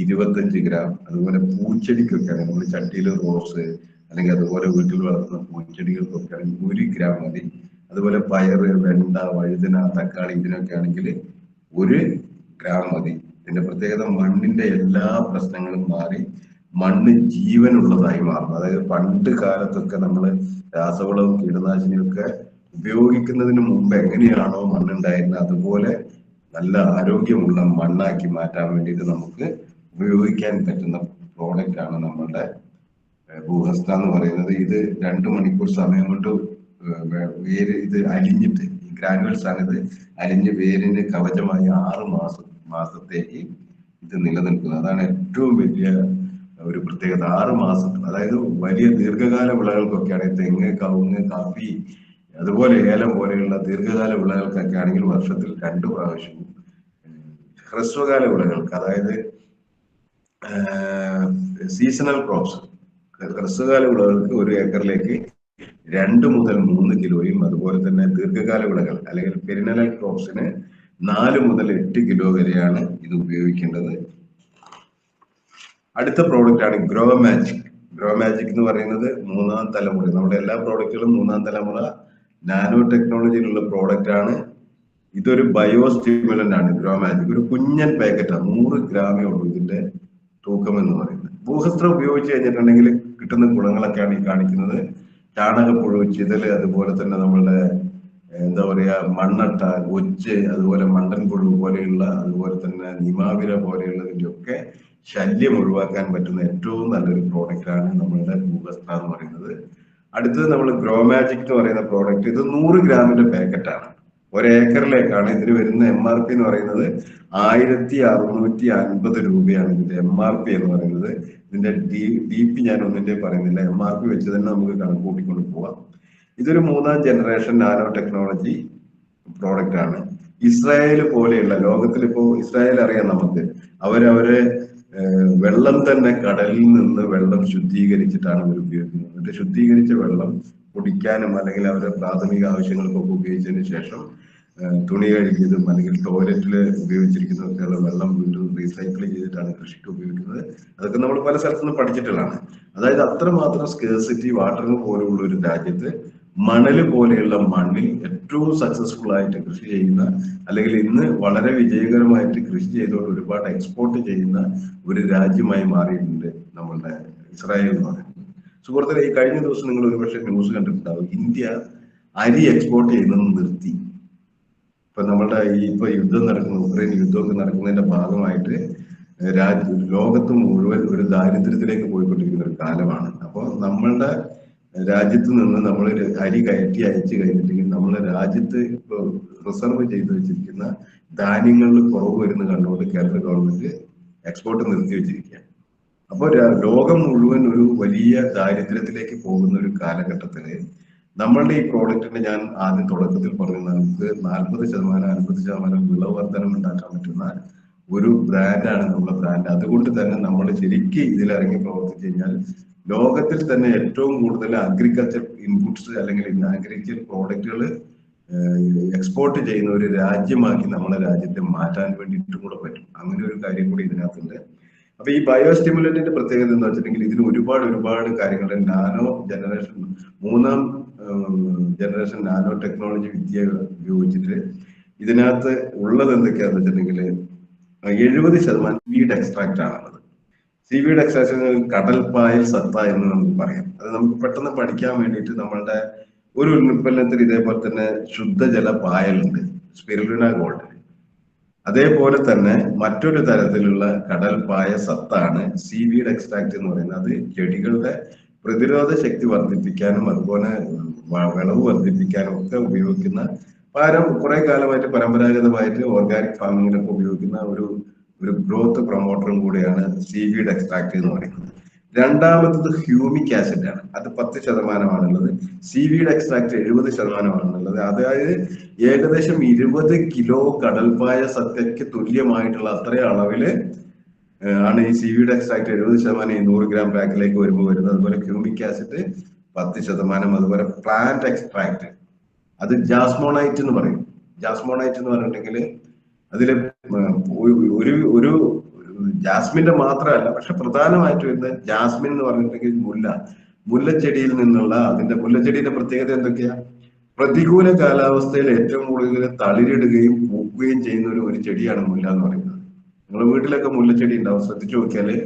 25 ഗ്രാം. അതുപോലെ പൂച്ചെടിക്കൊക്കെ ആണെങ്കിൽ, നമ്മൾ ചട്ടിയിൽ റോസ് അല്ലെങ്കിൽ അതുപോലെ വീട്ടിൽ വളർത്തുന്ന പൂച്ചെടികൾക്കൊക്കെ ആണെങ്കിൽ 1 ഗ്രാം മതി. അതുപോലെ പയറ്, വെണ്ട, വഴുതന, തക്കാളി ഇതിനൊക്കെ ആണെങ്കിൽ 1 ഗ്രാം മതി. ഇതിന്റെ പ്രത്യേകത മണ്ണിന്റെ എല്ലാ പ്രശ്നങ്ങളും മാറി മണ്ണ് ജീവനുള്ളതായി മാറും. അതായത് പണ്ട് കാലത്തൊക്കെ നമ്മൾ രാസവളവും കീടനാശിനിയൊക്കെ ഉപയോഗിക്കുന്നതിന് മുമ്പ് എങ്ങനെയാണോ മണ്ണുണ്ടായിരുന്നത് അതുപോലെ നല്ല ആരോഗ്യമുള്ള മണ്ണാക്കി മാറ്റാൻ വേണ്ടിയിട്ട് നമുക്ക് ഉപയോഗിക്കാൻ പറ്റുന്ന പ്രോഡക്റ്റ് ആണ് നമ്മളുടെ ഭൂഹസ്ത്രം എന്ന് പറയുന്നത്. ഇത് 2 മണിക്കൂർ സമയം കൊണ്ട് വേര് ഇത് അലിഞ്ഞിട്ട്, ഈ ഗ്രാനുവൽസ് ആണ് ഇത് അലിഞ്ഞ് വേരിന് കവചമായി 6 മാസത്തേക്ക് ഇത് നിലനിൽക്കുന്നത്. അതാണ് ഏറ്റവും വലിയ ഒരു പ്രത്യേകത. 6 മാസം, അതായത് വലിയ ദീർഘകാല വിളകൾക്കൊക്കെയാണ് തെങ്ങ്, കവുങ്ങ്, കാപ്പി, അതുപോലെ ഏലം പോലെയുള്ള ദീർഘകാല വിളകൾക്കൊക്കെ ആണെങ്കിൽ വർഷത്തിൽ 2 പ്രാവശ്യവും, ഹ്രസ്വകാല വിളകൾക്ക്, അതായത് സീസണൽ ക്രോപ്സ്, ഹ്രസ്വകാല വിളകൾക്ക് 1 ഏക്കറിലേക്ക് 2 മുതൽ 3 കിലോയും, അതുപോലെ തന്നെ ദീർഘകാല വിളകൾ അല്ലെങ്കിൽ പെരിനൽ ക്രോപ്സിന് 4 മുതൽ 8 കിലോ വരെയാണ് ഇത് ഉപയോഗിക്കേണ്ടത്. അടുത്ത പ്രോഡക്റ്റ് ആണ് ഗ്രോ മാജിക്. ഗ്രോ മാജിക് എന്ന് പറയുന്നത് 3ാം തലമുറ, നമ്മുടെ എല്ലാ പ്രോഡക്റ്റുകളും 3ാം തലമുറ നാനോ ടെക്നോളജിയിലുള്ള പ്രോഡക്റ്റ് ആണ്. ഇതൊരു ബയോ സ്റ്റിമുലന്റ് ആണ് ഗ്രോ മാജിക്. ഒരു കുഞ്ഞൻ പാക്കറ്റാണ്, 100 ഗ്രാമേ ഉള്ളൂ ഇതിന്റെ തൂക്കം എന്ന് പറയുന്നത്. ഭൂഹസ്ത്രം ഉപയോഗിച്ച് കഴിഞ്ഞിട്ടുണ്ടെങ്കിൽ കിട്ടുന്ന ഗുണങ്ങളൊക്കെയാണ് ഈ കാണിക്കുന്നത്. ചാണകപ്പുഴു, ചിതല്, അതുപോലെ തന്നെ നമ്മളുടെ എന്താ പറയാ മണ്ണട്ട, ഒച്ച്, അതുപോലെ മണ്ടൻ പുഴു പോലെയുള്ള, അതുപോലെ തന്നെ നിമാവിര പോലെയുള്ളതിന്റെ ഒക്കെ ശല്യം ഒഴിവാക്കാൻ പറ്റുന്ന ഏറ്റവും നല്ലൊരു പ്രോഡക്റ്റ് ആണ് നമ്മളുടെ ഭൂഹസ്ത്ര എന്ന് പറയുന്നത്. അടുത്തത് നമ്മൾ ഗ്രോ മാജിക് എന്ന് പറയുന്ന പ്രോഡക്റ്റ്. ഇത് 100 ഗ്രാമിന്റെ പാക്കറ്റാണ്. ഒരേക്കറിലേക്കാണ് ഇതിന് വരുന്ന MRP എന്ന് പറയുന്നത് 1650 രൂപയാണ് ഇതിന്റെ MRP എന്ന് പറയുന്നത്. ഇതിന്റെ DP ഞാൻ ഒന്നിന്റെ പറയുന്നില്ല, MRP വെച്ച് തന്നെ നമുക്ക് കണക്ക് കൂട്ടിക്കൊണ്ട് പോവാം. ഇതൊരു 3ാം ജനറേഷൻ നാനോ ടെക്നോളജി പ്രോഡക്റ്റ് ആണ്. ഇസ്രായേൽ പോലെയുള്ള ലോകത്തിൽ ഇപ്പോ ഇസ്രായേൽ അറിയാം നമുക്ക്, അവരവരെ വെള്ളം തന്നെ കടലിൽ നിന്ന് വെള്ളം ശുദ്ധീകരിച്ചിട്ടാണ് അവർ ഉപയോഗിക്കുന്നത്. എന്നിട്ട് ശുദ്ധീകരിച്ച വെള്ളം കുടിക്കാനും അല്ലെങ്കിൽ അവരുടെ പ്രാഥമിക ആവശ്യങ്ങൾക്കൊക്കെ ഉപയോഗിച്ചതിന് ശേഷം തുണി കഴുകിയതും അല്ലെങ്കിൽ ടോയ്ലറ്റിൽ ഉപയോഗിച്ചിരിക്കുന്നതൊക്കെയുള്ള വെള്ളം വീണ്ടും റീസൈക്കിൾ ചെയ്തിട്ടാണ് കൃഷിക്ക് ഉപയോഗിക്കുന്നത്. അതൊക്കെ നമ്മൾ പല സ്ഥലത്തുനിന്ന് പഠിച്ചിട്ടുള്ളതാണ്. അതായത് അത്രമാത്രം സ്കേഴ്സിറ്റി വാട്ടറിന് പോലെയുള്ള ഒരു രാജ്യത്ത് മണല് പോലെയുള്ള മണ്ണിൽ ഏറ്റവും സക്സസ്ഫുൾ ആയിട്ട് കൃഷി ചെയ്യുന്ന, അല്ലെങ്കിൽ ഇന്ന് വളരെ വിജയകരമായിട്ട് കൃഷി ചെയ്തുകൊണ്ട് ഒരുപാട് എക്സ്പോർട്ട് ചെയ്യുന്ന ഒരു രാജ്യമായി മാറിയിട്ടുണ്ട് നമ്മളുടെ ഇസ്രായേൽ എന്ന് പറയുന്നത്. സുഹൃത്തുക്കളെ, ഈ കഴിഞ്ഞ ദിവസം നിങ്ങൾ ഒരുപക്ഷെ ന്യൂസ് കണ്ടിട്ടുണ്ടാവും, ഇന്ത്യ അരി എക്സ്പോർട്ട് ചെയ്യുന്നത് നിർത്തി. ഇപ്പൊ നമ്മളുടെ ഇപ്പൊ യുദ്ധം നടക്കുന്ന ഉക്രൈൻ യുദ്ധമൊക്കെ നടക്കുന്നതിന്റെ ഭാഗമായിട്ട് ലോകത്ത് മുഴുവൻ ഒരു ദാരിദ്ര്യത്തിലേക്ക് പോയിക്കൊണ്ടിരിക്കുന്ന ഒരു കാലമാണ്. അപ്പോൾ നമ്മളുടെ രാജ്യത്ത് നിന്ന് നമ്മൾ അരി കയറ്റി അയച്ചു കഴിഞ്ഞിട്ടുണ്ടെങ്കിൽ നമ്മളെ രാജ്യത്ത് ഇപ്പോൾ റിസർവ് ചെയ്ത് വെച്ചിരിക്കുന്ന ധാന്യങ്ങളിൽ കുറവ് വരുന്ന കണ്ടുകൊണ്ട് കേന്ദ്ര ഗവൺമെന്റ് എക്സ്പോർട്ട് നിർത്തി വെച്ചിരിക്കുക. അപ്പോൾ ലോകം മുഴുവൻ ഒരു വലിയ ദാരിദ്ര്യത്തിലേക്ക് പോകുന്ന ഒരു കാലഘട്ടത്തില് നമ്മളുടെ ഈ പ്രോഡക്റ്റിന് ഞാൻ ആദ്യം തുടക്കത്തിൽ പറഞ്ഞു, നമുക്ക് 40% 50% വിളവ് വർധനം ഉണ്ടാക്കാൻ പറ്റുന്ന ഒരു ബ്രാൻഡാണ് നമ്മുടെ ബ്രാൻഡ്. അതുകൊണ്ട് തന്നെ നമ്മൾ ശരിക്കും ഇതിലിറങ്ങി പ്രവർത്തിച്ചു കഴിഞ്ഞാൽ ലോകത്തിൽ തന്നെ ഏറ്റവും കൂടുതൽ അഗ്രികൾച്ചർ ഇൻപുട്സ് അല്ലെങ്കിൽ അഗ്രികൾച്ചർ പ്രോഡക്റ്റുകൾ എക്സ്പോർട്ട് ചെയ്യുന്ന ഒരു രാജ്യമാക്കി നമ്മളെ രാജ്യത്തെ മാറ്റാൻ വേണ്ടിയിട്ടും കൂടെ പറ്റും. അങ്ങനെ ഒരു കാര്യം കൂടി ഇതിനകത്തുണ്ട്. അപ്പൊ ഈ ബയോ സ്റ്റിമുലന്റിന്റെ പ്രത്യേകത എന്ന് വെച്ചിട്ടുണ്ടെങ്കിൽ ഇതിന് ഒരുപാട് കാര്യങ്ങൾ, നാനോ ജനറേഷൻ 3ാം ജനറേഷൻ നാനോ ടെക്നോളജി വിദ്യ ഉപയോഗിച്ചിട്ട് ഇതിനകത്ത് ഉള്ളത് എന്തൊക്കെയാന്ന് വെച്ചിട്ടുണ്ടെങ്കിൽ 70% സീവീഡ് എക്സ്ട്രാക്ട് ആണുള്ളത്. സീവീഡ് എക്സ്ട്രാക്ഷൻ കടൽപ്പായൽ സത്ത എന്ന് നമുക്ക് പറയാം. അത് നമുക്ക് പെട്ടെന്ന് പഠിക്കാൻ വേണ്ടിയിട്ട് നമ്മളുടെ ഒരു ഉൽപ്പന്നത്തിൽ ഇതേപോലെ തന്നെ ശുദ്ധജല പായലുണ്ട്, സ്പിരുലിന ഗോൾഡ്. അതേപോലെ തന്നെ മറ്റൊരു തരത്തിലുള്ള കടൽപ്പായ സത്താണ് സീവീഡ് എക്സ്ട്രാക്ട് എന്ന് പറയുന്നത്. അത് ചെടികളുടെ പ്രതിരോധ ശക്തി വർദ്ധിപ്പിക്കാനും അതുപോലെ വിളവ് വർദ്ധിപ്പിക്കാനും ഒക്കെ ഉപയോഗിക്കുന്ന കുറെ കാലമായിട്ട് പരമ്പരാഗതമായിട്ട് ഓർഗാനിക് ഫാമിങ്ങിലൊക്കെ ഉപയോഗിക്കുന്ന ഒരു ഗ്രോത്ത് പ്രൊമോട്ടറും കൂടിയാണ് സീവീഡ് എക്സ്ട്രാക്ട് എന്ന് പറയുന്നത്. രണ്ടാമത്തത് ഹ്യൂമിക് ആസിഡ് ആണ്. അത് 10% സീവീഡ് എക്സ്ട്രാക്ട് 70% അതായത് ഏകദേശം 20 കിലോ കടൽപ്പായ സത്തയ്ക്ക് തുല്യമായിട്ടുള്ള അത്രയും അളവില് ആണ് ഈ സീവീഡ് എക്സ്ട്രാക്ട് 70% 100 ഗ്രാം പാക്കിലേക്ക് വരുമ്പോൾ വരുന്നത്. അതുപോലെ ഹ്യൂമിക് ആസിഡ് 10%. അതുപോലെ പ്ലാന്റ് എക്സ്ട്രാക്ട് അത് ജാസ്മോണൈറ്റ് എന്ന് പറയും. ജാസ്മോണൈറ്റ് എന്ന് പറഞ്ഞിട്ടുണ്ടെങ്കിൽ അതില് ഒരു ജാസ്മിന്റെ മാത്രമല്ല, പക്ഷെ പ്രധാനമായിട്ട് വരുന്ന ജാസ്മിൻ എന്ന് പറഞ്ഞിട്ടുണ്ടെങ്കിൽ മുല്ലച്ചെടിയിൽ നിന്നുള്ള മുല്ലച്ചെടിയുടെ പ്രത്യേകത എന്തൊക്കെയാ? പ്രതികൂല കാലാവസ്ഥയിൽ ഏറ്റവും കൂടുതൽ തളിരിടുകയും പൂക്കുകയും ചെയ്യുന്ന ഒരു ചെടിയാണ് മുല്ല എന്ന് പറയുന്നത്. നിങ്ങളുടെ വീട്ടിലൊക്കെ മുല്ലച്ചെടി ഉണ്ടാവും, ശ്രദ്ധിച്ചു നോക്കിയാല്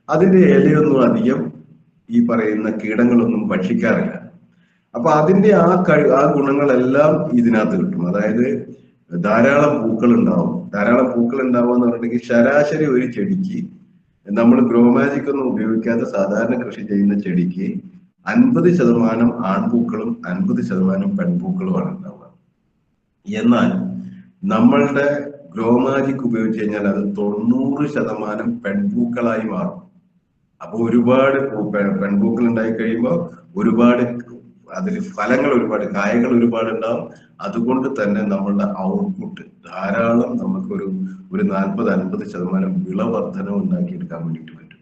അതിന്റെ ഇലയൊന്നും അധികം ഈ പറയുന്ന കീടങ്ങളൊന്നും ഭക്ഷിക്കാറില്ല. അപ്പൊ അതിന്റെ ആ ഗുണങ്ങളെല്ലാം ഇതിനകത്ത് കിട്ടും. അതായത് ധാരാളം പൂക്കൾ ഉണ്ടാവും എന്ന് പറഞ്ഞിട്ടുണ്ടെങ്കിൽ ശരാശരി ഒരു ചെടിക്ക് നമ്മൾ ഗ്രോ മാജിക് ഒന്നും ഉപയോഗിക്കാതെ സാധാരണ കൃഷി ചെയ്യുന്ന ചെടിക്ക് 50% ആൺപൂക്കളും 50% പെൺപൂക്കളുമാണ് ഉണ്ടാവുക. എന്നാൽ നമ്മളുടെ ഗ്രോ മാജിക് ഉപയോഗിച്ച് കഴിഞ്ഞാൽ അത് 90% പെൺപൂക്കളായി മാറും. അപ്പൊ ഒരുപാട് പെൺപൂക്കൾ ഉണ്ടായി കഴിയുമ്പോൾ ഒരുപാട് അതിൽ ഫലങ്ങൾ കായകൾ ഒരുപാട് ഉണ്ടാവും. അതുകൊണ്ട് തന്നെ നമ്മളുടെ ഔട്ട്പുട്ട് ധാരാളം നമുക്കൊരു 40-50% വിളവർധനം ഉണ്ടാക്കിയെടുക്കാൻ വേണ്ടിയിട്ട് പറ്റും.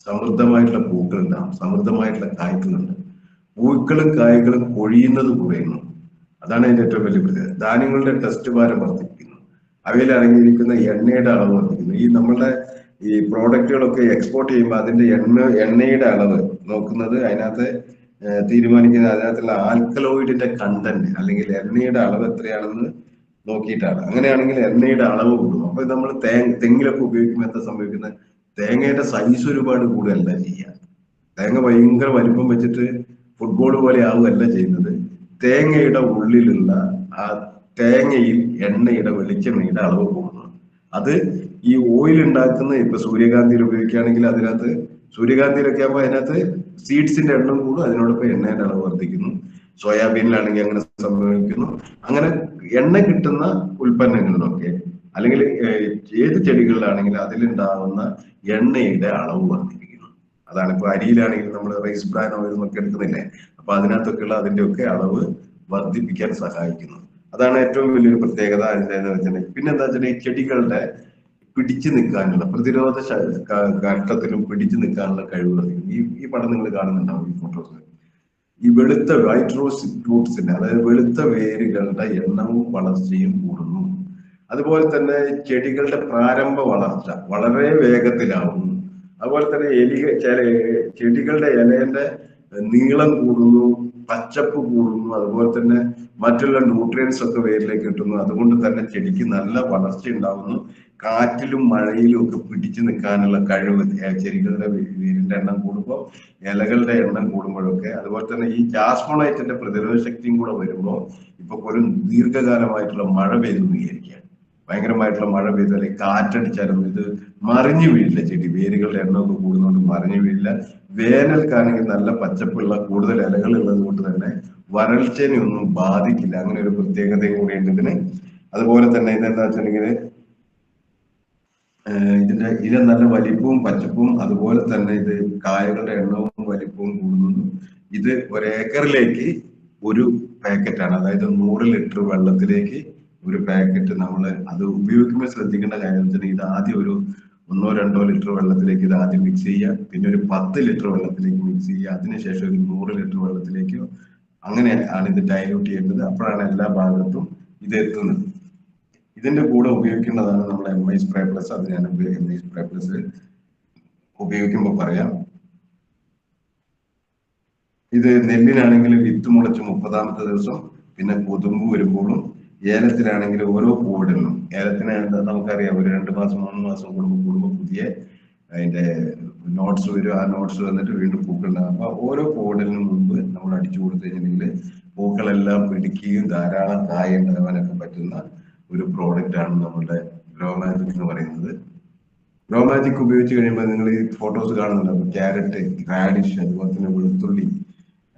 സമൃദ്ധമായിട്ടുള്ള പൂക്കൾ ഉണ്ടാവും, സമൃദ്ധമായിട്ടുള്ള കായ്ക്കളുണ്ട്. പൂക്കളും കായ്കളും കൊഴിയുന്നത് കുറയുന്നു. അതാണ് അതിന്റെ ഏറ്റവും വലിയ പ്രത്യേകത. ധാന്യങ്ങളുടെ ടെസ്റ്റ് ഭാരം വർദ്ധിപ്പിക്കുന്നു, അവയിൽ അടങ്ങിയിരിക്കുന്ന എണ്ണയുടെ അളവ് വർദ്ധിക്കുന്നു. നമ്മളുടെ ഈ പ്രോഡക്റ്റുകളൊക്കെ എക്സ്പോർട്ട് ചെയ്യുമ്പോൾ അതിന്റെ എണ്ണയുടെ അളവ് നോക്കുന്നത് അതിനകത്ത് തീരുമാനിക്കുന്നത് അതിനകത്തുള്ള ആൽക്കലോയിഡിന്റെ കണ്ടന്റ് അല്ലെങ്കിൽ എണ്ണയുടെ അളവ് എത്രയാണെന്ന് നോക്കിയിട്ടാണ്. അങ്ങനെയാണെങ്കിൽ എണ്ണയുടെ അളവ് കൂടും. അപ്പൊ നമ്മൾ തെങ്ങിലൊക്കെ ഉപയോഗിക്കുമ്പോൾ എന്താ സംഭവിക്കുന്നത്? തേങ്ങയുടെ സൈസ് ഒരുപാട് കൂടുകയല്ല ചെയ്യുക. തേങ്ങ ഭയങ്കര വലിപ്പം വെച്ചിട്ട് ഫുട്ബോൾ പോലെ ആവുകയല്ല ചെയ്യുന്നത്. തേങ്ങയുടെ ഉള്ളിലുള്ള ആ തേങ്ങയിൽ എണ്ണയുടെ വെളിച്ചെണ്ണയുടെ അളവ് കൂടുന്നു. അത് ഈ ഓയിൽ ഉണ്ടാക്കുന്ന ഇപ്പൊ സൂര്യകാന്തിയിൽ ഉപയോഗിക്കുകയാണെങ്കിൽ അതിനകത്ത് സൂര്യകാന്തിയിലൊക്കെ ആകുമ്പോൾ അതിനകത്ത് സീഡ്സിന്റെ എണ്ണം കൂടും, അതിനോടൊപ്പം എണ്ണയുടെ അളവ് വർദ്ധിക്കുന്നു. സോയാബീനിലാണെങ്കിൽ അങ്ങനെ സംഭവിക്കുന്നു. അങ്ങനെ എണ്ണ കിട്ടുന്ന ഉൽപ്പന്നങ്ങളിലൊക്കെ അല്ലെങ്കിൽ ഏത് ചെടികളിലാണെങ്കിലും അതിലുണ്ടാവുന്ന എണ്ണയുടെ അളവ് വർദ്ധിപ്പിക്കുന്നു. അതാണ് ഇപ്പൊ അരിയിലാണെങ്കിൽ നമ്മൾ റൈസ് ബ്രാൻ ഓയിൽ എന്നൊക്കെ എടുക്കുന്നില്ലേ, അപ്പൊ അതിനകത്തൊക്കെയുള്ള അതിന്റെയൊക്കെ അളവ് വർദ്ധിപ്പിക്കാൻ സഹായിക്കുന്നു. അതാണ് ഏറ്റവും വലിയൊരു പ്രത്യേകത അതിൻ്റെ വെച്ചിട്ടുണ്ടെങ്കിൽ. പിന്നെ എന്താ വെച്ചാൽ ഈ ചെടികളുടെ പിടിച്ചു നിൽക്കാനുള്ള പ്രതിരോധ ഘട്ടത്തിലും പിടിച്ചു നിൽക്കാനുള്ള കഴിവ് വർദ്ധിക്കുന്നു. ഈ പടം നിങ്ങൾ കാണുന്നുണ്ടാവും, ഈ ഫോട്ടോസ്. ഈ വെളുത്ത വൈറ്റ് റോസ് റൂട്ട്സിന്റെ, അതായത് വെളുത്ത വേരുകളുടെ എണ്ണവും വളർച്ചയും കൂടുന്നു. അതുപോലെ തന്നെ ചെടികളുടെ പ്രാരംഭ വളർച്ച വളരെ വേഗത്തിലാവുന്നു. അതുപോലെ തന്നെ ചെടികളുടെ ഇലേന്റെ നീളം കൂടുന്നു, പച്ചപ്പ് കൂടുന്നു. അതുപോലെ തന്നെ മറ്റുള്ള ന്യൂട്രിയൻസ് ഒക്കെ വേരിലേക്ക് കിട്ടുന്നു. അതുകൊണ്ട് തന്നെ ചെടിക്ക് നല്ല വളർച്ച ഉണ്ടാകുന്നു. കാറ്റിലും മഴയിലും ഒക്കെ പിടിച്ചു നിൽക്കാനുള്ള കഴിവ് ചെടികളുടെ വേരിന്റെ എണ്ണം കൂടുമ്പോൾ, ഇലകളുടെ എണ്ണം കൂടുമ്പോഴൊക്കെ. അതുപോലെ തന്നെ ഈ ജാസ്മോണൈറ്റിന്റെ പ്രതിരോധ ശക്തിയും കൂടെ വരുമ്പോൾ, ഇപ്പൊ ഒരു ദീർഘകാലമായിട്ടുള്ള മഴ പെയ്തു വിചാരിക്കുക, ഭയങ്കരമായിട്ടുള്ള മഴ പെയ്തു അല്ലെങ്കിൽ കാറ്റടിച്ചാലും ഇത് മറിഞ്ഞു വീഴില്ല. ചെടി വേരുകളുടെ എണ്ണമൊക്കെ കൂടുന്നതുകൊണ്ട് മറിഞ്ഞു വീഴില്ല. വേനൽക്കാണെങ്കിൽ നല്ല പച്ചപ്പുള്ള കൂടുതൽ ഇലകൾ ഉള്ളത് കൊണ്ട് തന്നെ വരൾച്ചേനെ ഒന്നും ബാധിക്കില്ല. അങ്ങനെ ഒരു പ്രത്യേകതയും കൂടി ഉണ്ട് ഇതിന്. അതുപോലെ തന്നെ ഇതെന്താ വെച്ചിട്ടുണ്ടെങ്കിൽ ഇതിന്റെ ഇല നല്ല വലിപ്പവും പച്ചപ്പും, അതുപോലെ തന്നെ ഇത് കായകളുടെ എണ്ണവും വലിപ്പവും കൂടുന്നു. ഇത് ഒരേക്കറിലേക്ക് ഒരു പാക്കറ്റാണ്, അതായത് 100 ലിറ്റർ വെള്ളത്തിലേക്ക് ഒരു പാക്കറ്റ് നമ്മൾ അത് ഉപയോഗിക്കുമ്പോൾ ശ്രദ്ധിക്കേണ്ട കാര്യം വെച്ചാൽ ഇത് ആദ്യം ഒരു 1-2 ലിറ്റർ വെള്ളത്തിലേക്ക് ഇത് ആദ്യം മിക്സ് ചെയ്യുക, പിന്നെ ഒരു 10 ലിറ്റർ വെള്ളത്തിലേക്ക് മിക്സ് ചെയ്യുക, അതിനുശേഷം ഒരു 100 ലിറ്റർ വെള്ളത്തിലേക്ക്, അങ്ങനെ ആണ് ഇത് ഡൈല്യൂട്ട് ചെയ്യേണ്ടത്. അപ്പോഴാണ് എല്ലാ ഭാഗത്തും ഇത് എത്തുന്നത്. ഇതിന്റെ കൂടെ ഉപയോഗിക്കേണ്ടതാണ് നമ്മുടെ MI സ്പ്രേ പ്ലസ്. അത് ഞാൻ MI സ്പ്രേ പ്ലസ് ഉപയോഗിക്കുമ്പോൾ പറയാം. ഇത് നെല്ലിനാണെങ്കിൽ വിത്ത് മുളച്ച് 30ാമത്തെ ദിവസം, പിന്നെ കൊതുമ്പ് വരുമ്പോഴും, ഏലത്തിലാണെങ്കിൽ ഓരോ പൂവിടലും, ഏലത്തിന് നമുക്കറിയാം ഒരു 2 മാസം 3 മാസം കൂടുമ്പോൾ പുതിയ അതിന്റെ നോട്ട്സ് വരും. ആ നോട്ട്സ് വന്നിട്ട് വീണ്ടും പൂക്കളുണ്ടാകും. അപ്പൊ ഓരോ പൂവിടലിനും മുമ്പ് നമ്മൾ അടിച്ചു കൊടുത്തു കഴിഞ്ഞിട്ടുണ്ടെങ്കിൽ പൂക്കളെല്ലാം പിടിക്കുകയും ധാരാളം കായ ഉണ്ടാകാനൊക്കെ പറ്റുന്ന ഒരു പ്രോഡക്റ്റ് ആണ് നമ്മുടെ ഗ്രോ മാജിക് എന്ന് പറയുന്നത്. ഗ്രോ മാജിക് ഉപയോഗിച്ച് കഴിയുമ്പോൾ നിങ്ങൾ ഈ ഫോട്ടോസ് കാണുന്നുണ്ടാവും, ക്യാരറ്റ്, റാഡിഷ്, അതുപോലെ തന്നെ വെളുത്തുള്ളി,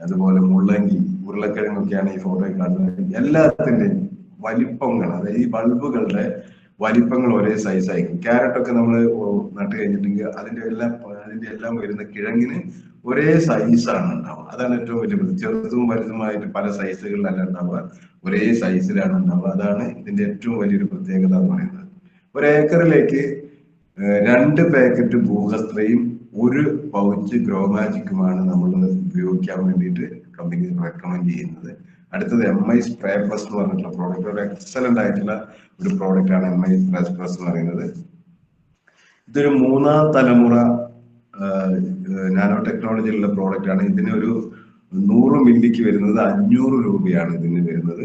അതുപോലെ മുള്ളങ്കി, ഉരുളക്കിഴങ്ങൊക്കെയാണ് ഈ ഫോട്ടോയിൽ കാണുന്നത്. എല്ലാത്തിന്റെയും വലിപ്പങ്ങൾ, അതായത് ഈ ബൾബുകളുടെ വലിപ്പങ്ങൾ ഒരേ സൈസ് ആയിരിക്കും. ക്യാരറ്റ് ഒക്കെ നമ്മൾ നട്ട് കഴിഞ്ഞിട്ടുണ്ടെങ്കിൽ അതിന്റെ എല്ലാം വരുന്ന കിഴങ്ങിന് ഒരേ സൈസാണ് ഉണ്ടാവുക. അതാണ് ഏറ്റവും വലിയ ചെറുതും വലുതുമായിട്ട് പല സൈസുകളിലല്ല ഉണ്ടാവുക, ഒരേ സൈസിലാണ് ഉണ്ടാവുക. അതാണ് ഇതിന്റെ ഏറ്റവും വലിയൊരു പ്രത്യേകത എന്ന് പറയുന്നത്. ഒരേക്കറിലേക്ക് 2 പാക്കറ്റ് ഭൂഹസ്ത്രയും 1 പൗച്ച് ഗ്രോ മാജിക്കുമാണ് നമ്മൾ ഉപയോഗിക്കാൻ വേണ്ടിയിട്ട് കമ്പനി റെക്കമെൻഡ് ചെയ്യുന്നത്. അടുത്തത് MI സ്പ്രേ പ്ലസ് എന്ന് പറഞ്ഞിട്ടുള്ള പ്രോഡക്റ്റ്, ഒരു എക്സലന്റ് ആയിട്ടുള്ള ഒരു പ്രോഡക്റ്റ് ആണ് MI സ്പ്രേ പ്ലസ് എന്ന് പറയുന്നത്. ഇതൊരു 3ാം തലമുറ നാനോ ടെക്നോളജിയിലുള്ള പ്രോഡക്റ്റ് ആണ്. ഇതിന് ഒരു 100 മില്ലിക്ക് വരുന്നത് 500 രൂപയാണ് ഇതിന് വരുന്നത്.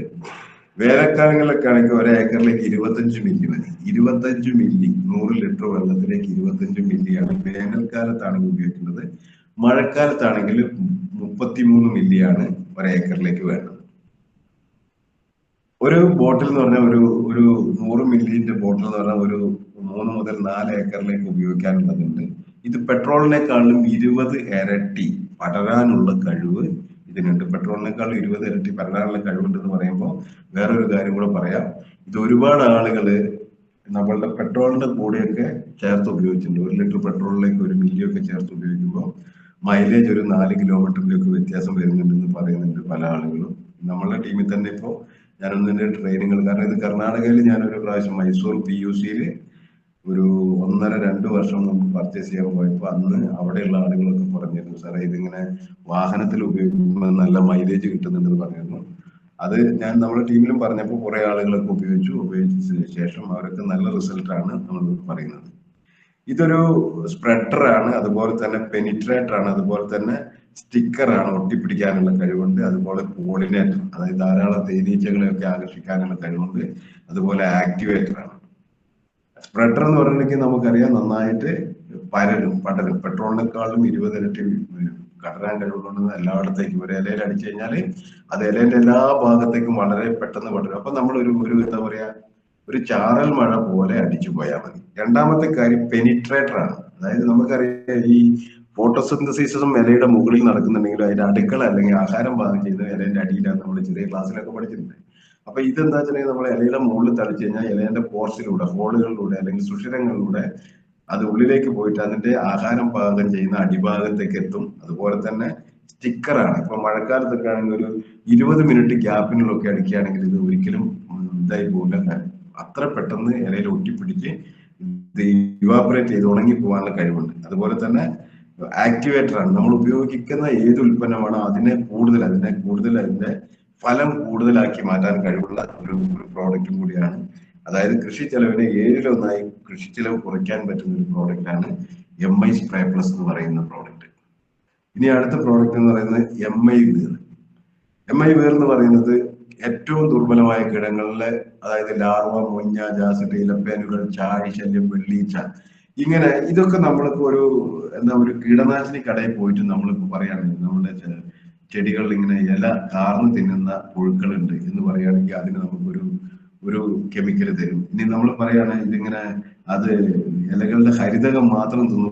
വേനൽക്കാലങ്ങളിലൊക്കെ ആണെങ്കിൽ ഒരേക്കറിലേക്ക് 25 മില്ലി മതി. 25 മില്ലി 100 ലിറ്റർ വെള്ളത്തിലേക്ക് 25 മില്ലിയാണ് വേനൽക്കാലത്താണെങ്കിൽ ഉപയോഗിക്കുന്നത്. മഴക്കാലത്താണെങ്കിൽ 33 മില്ലിയാണ് ഒരേക്കറിലേക്ക് വേണ്ടത്. ഒരു ബോട്ടിൽ എന്ന് പറഞ്ഞാൽ ഒരു 100 മില്ലിന്റെ ബോട്ടിൽ എന്ന് പറഞ്ഞാൽ ഒരു 3 മുതൽ 4 ഏക്കറിലേക്ക് ഉപയോഗിക്കാനുള്ളതുണ്ട്. ഇത് പെട്രോളിനേക്കാളും 20 ഇരട്ടി പടരാനുള്ള കഴിവ് ഇതിനുണ്ട്. പെട്രോളിനേക്കാൾ 20 ഇരട്ടി പടരാനുള്ള കഴിവുണ്ട് എന്ന് പറയുമ്പോൾ വേറൊരു കാര്യം കൂടെ പറയാം. ഇത് ഒരുപാട് ആളുകള് നമ്മളുടെ പെട്രോളിന്റെ കൂടെയൊക്കെ ചേർത്ത് ഉപയോഗിച്ചിട്ടുണ്ട്. 1 ലിറ്റർ പെട്രോളിലേക്ക് 1 മില്ലിയൊക്കെ ചേർത്ത് ഉപയോഗിക്കുമ്പോൾ മൈലേജ് ഒരു 4 കിലോമീറ്ററിന്റെ ഒക്കെ വ്യത്യാസം വരുന്നുണ്ടെന്ന് പറയുന്നുണ്ട് പല ആളുകളും. നമ്മളുടെ ടീമിൽ തന്നെ ഇപ്പോൾ ഞാനൊന്നിന്റെ ട്രെയിനിങ്ങൾ, കാരണം ഇത് കർണാടകയിൽ ഞാനൊരു പ്രാവശ്യം മൈസൂർ PUCയിൽ ഒരു 1.5-2 വർഷം മുമ്പ് പർച്ചേസ് ചെയ്യാൻ പോയപ്പോൾ അന്ന് അവിടെയുള്ള ആളുകളൊക്കെ പറഞ്ഞിരുന്നു, സാറേ ഇതിങ്ങനെ വാഹനത്തിൽ ഉപയോഗിക്കുമ്പോൾ നല്ല മൈലേജ് കിട്ടുന്നുണ്ടെന്ന് പറഞ്ഞിരുന്നു. അത് ഞാൻ നമ്മുടെ ടീമിലും പറഞ്ഞപ്പോൾ കുറെ ആളുകളൊക്കെ ഉപയോഗിച്ചതിന് ശേഷം അവർക്ക് നല്ല റിസൾട്ടാണ് നമ്മൾ പറയുന്നത്. ഇതൊരു സ്പ്രെഡർ ആണ്, അതുപോലെ തന്നെ പെനിട്രേറ്റർ ആണ്, അതുപോലെ തന്നെ സ്റ്റിക്കർ ആണ്, ഒട്ടിപ്പിടിക്കാനുള്ള കഴിവുണ്ട്. അതുപോലെ പോളിനേറ്റർ, അതായത് ധാരാളം തേനീച്ചകളെയൊക്കെ ആകർഷിക്കാനുള്ള കഴിവുണ്ട്. അതുപോലെ ആക്ടിവേറ്റർ ആണ്. സ്പ്രെഡർ എന്ന് പറഞ്ഞിട്ടുണ്ടെങ്കിൽ നമുക്കറിയാം നന്നായിട്ട് പടരും. പെട്രോളിനെക്കാളും 20 ഇരട്ടി കടരാൻ കഴിവുള്ളതെന്ന് എല്ലായിടത്തേക്കും ഒരു ഇലയിൽ അടിച്ചു കഴിഞ്ഞാൽ അത് ഇലയുടെ എല്ലാ ഭാഗത്തേക്കും വളരെ പെട്ടെന്ന് പടരും. അപ്പൊ നമ്മൾ ഒരു എന്താ പറയാ, ഒരു ചാറൽ മഴ പോലെ അടിച്ചു പോയാൽ മതി. രണ്ടാമത്തെ കാര്യം പെനിട്രേറ്റർ ആണ്. അതായത് നമുക്കറിയാം ഈ ഫോട്ടോസിന്തസിസും ഇലയുടെ മുകളിൽ നടക്കുന്നുണ്ടെങ്കിലും അതിന്റെ അടുക്കള അല്ലെങ്കിൽ ആഹാരം പാകം ചെയ്യുന്നത് ഇലയുടെ അടിയിലാണ്. നമ്മൾ ചെറിയ ക്ലാസ്സിലൊക്കെ പഠിച്ചിട്ടുണ്ട്. അപ്പൊ ഇതെന്താ വെച്ചിട്ടുണ്ടെങ്കിൽ നമ്മൾ ഇലയുടെ മുകളിൽ തളിച്ചു കഴിഞ്ഞാൽ ഇലയുടെ പോർസിലൂടെ, ഹോളുകളിലൂടെ അല്ലെങ്കിൽ സുഷിരങ്ങളിലൂടെ അത് ഉള്ളിലേക്ക് പോയിട്ട് അതിന്റെ ആഹാരം പാകം ചെയ്യുന്ന അടിഭാഗത്തേക്ക് എത്തും. അതുപോലെ തന്നെ സ്റ്റിക്കറാണ്. ഇപ്പൊ മഴക്കാലത്തൊക്കെ ആണെങ്കിൽ ഒരു 20 മിനിറ്റ് ഗ്യാപ്പിനുള്ളൊക്കെ അടിക്കുകയാണെങ്കിൽ ഇത് ഒരിക്കലും ഇതായി പോകില്ല. അത്ര പെട്ടെന്ന് ഇലയിൽ ഒട്ടിപ്പിടിച്ച് ഇത് ഇവാപറേറ്റ് ചെയ്ത് ഉണങ്ങി പോകാനുള്ള കഴിവുണ്ട്. അതുപോലെ തന്നെ ആക്ടിവേറ്റർ ആണ്. നമ്മൾ ഉപയോഗിക്കുന്ന ഏത് ഉൽപ്പന്നമാണോ അതിന്റെ ഫലം കൂടുതലാക്കി മാറ്റാൻ കഴിവുള്ള ഒരു പ്രോഡക്റ്റും കൂടിയാണ്. അതായത് കൃഷി ചെലവിനെ 7-1 കൃഷി ചെലവ് കുറയ്ക്കാൻ പറ്റുന്ന ഒരു പ്രോഡക്റ്റ് ആണ് MI സ്പ്രേ പ്ലസ് എന്ന് പറയുന്ന പ്രോഡക്റ്റ്. ഇനി അടുത്ത പ്രോഡക്റ്റ് എന്ന് പറയുന്നത് MI വീർ. MI വീർ എന്ന് പറയുന്നത് ഏറ്റവും ദുർബലമായ കീടങ്ങളിലെ, അതായത് ലാർവ, മൊഞ്ഞ, ജാസിഡ്, ഇലപ്പേനുകൾ, ചാഴി ശല്യം, വെള്ളീച്ച, ഇങ്ങനെ ഇതൊക്കെ നമ്മളിപ്പോ ഒരു കീടനാശിനി കടയിൽ പോയിട്ട് നമ്മളിപ്പോ പറയുകയാണെങ്കിൽ നമ്മുടെ ചെടികളിൽ ഇങ്ങനെ ഇല കാർന്ന് തിന്നുന്ന പുഴുക്കളുണ്ട് എന്ന് പറയുകയാണെങ്കിൽ അതിന് നമുക്കൊരു കെമിക്കൽ തരും. ഇനി നമ്മൾ പറയുകയാണെങ്കിൽ ഇതിങ്ങനെ അത് ഇലകളുടെ ഹരിതകം മാത്രം തിന്നു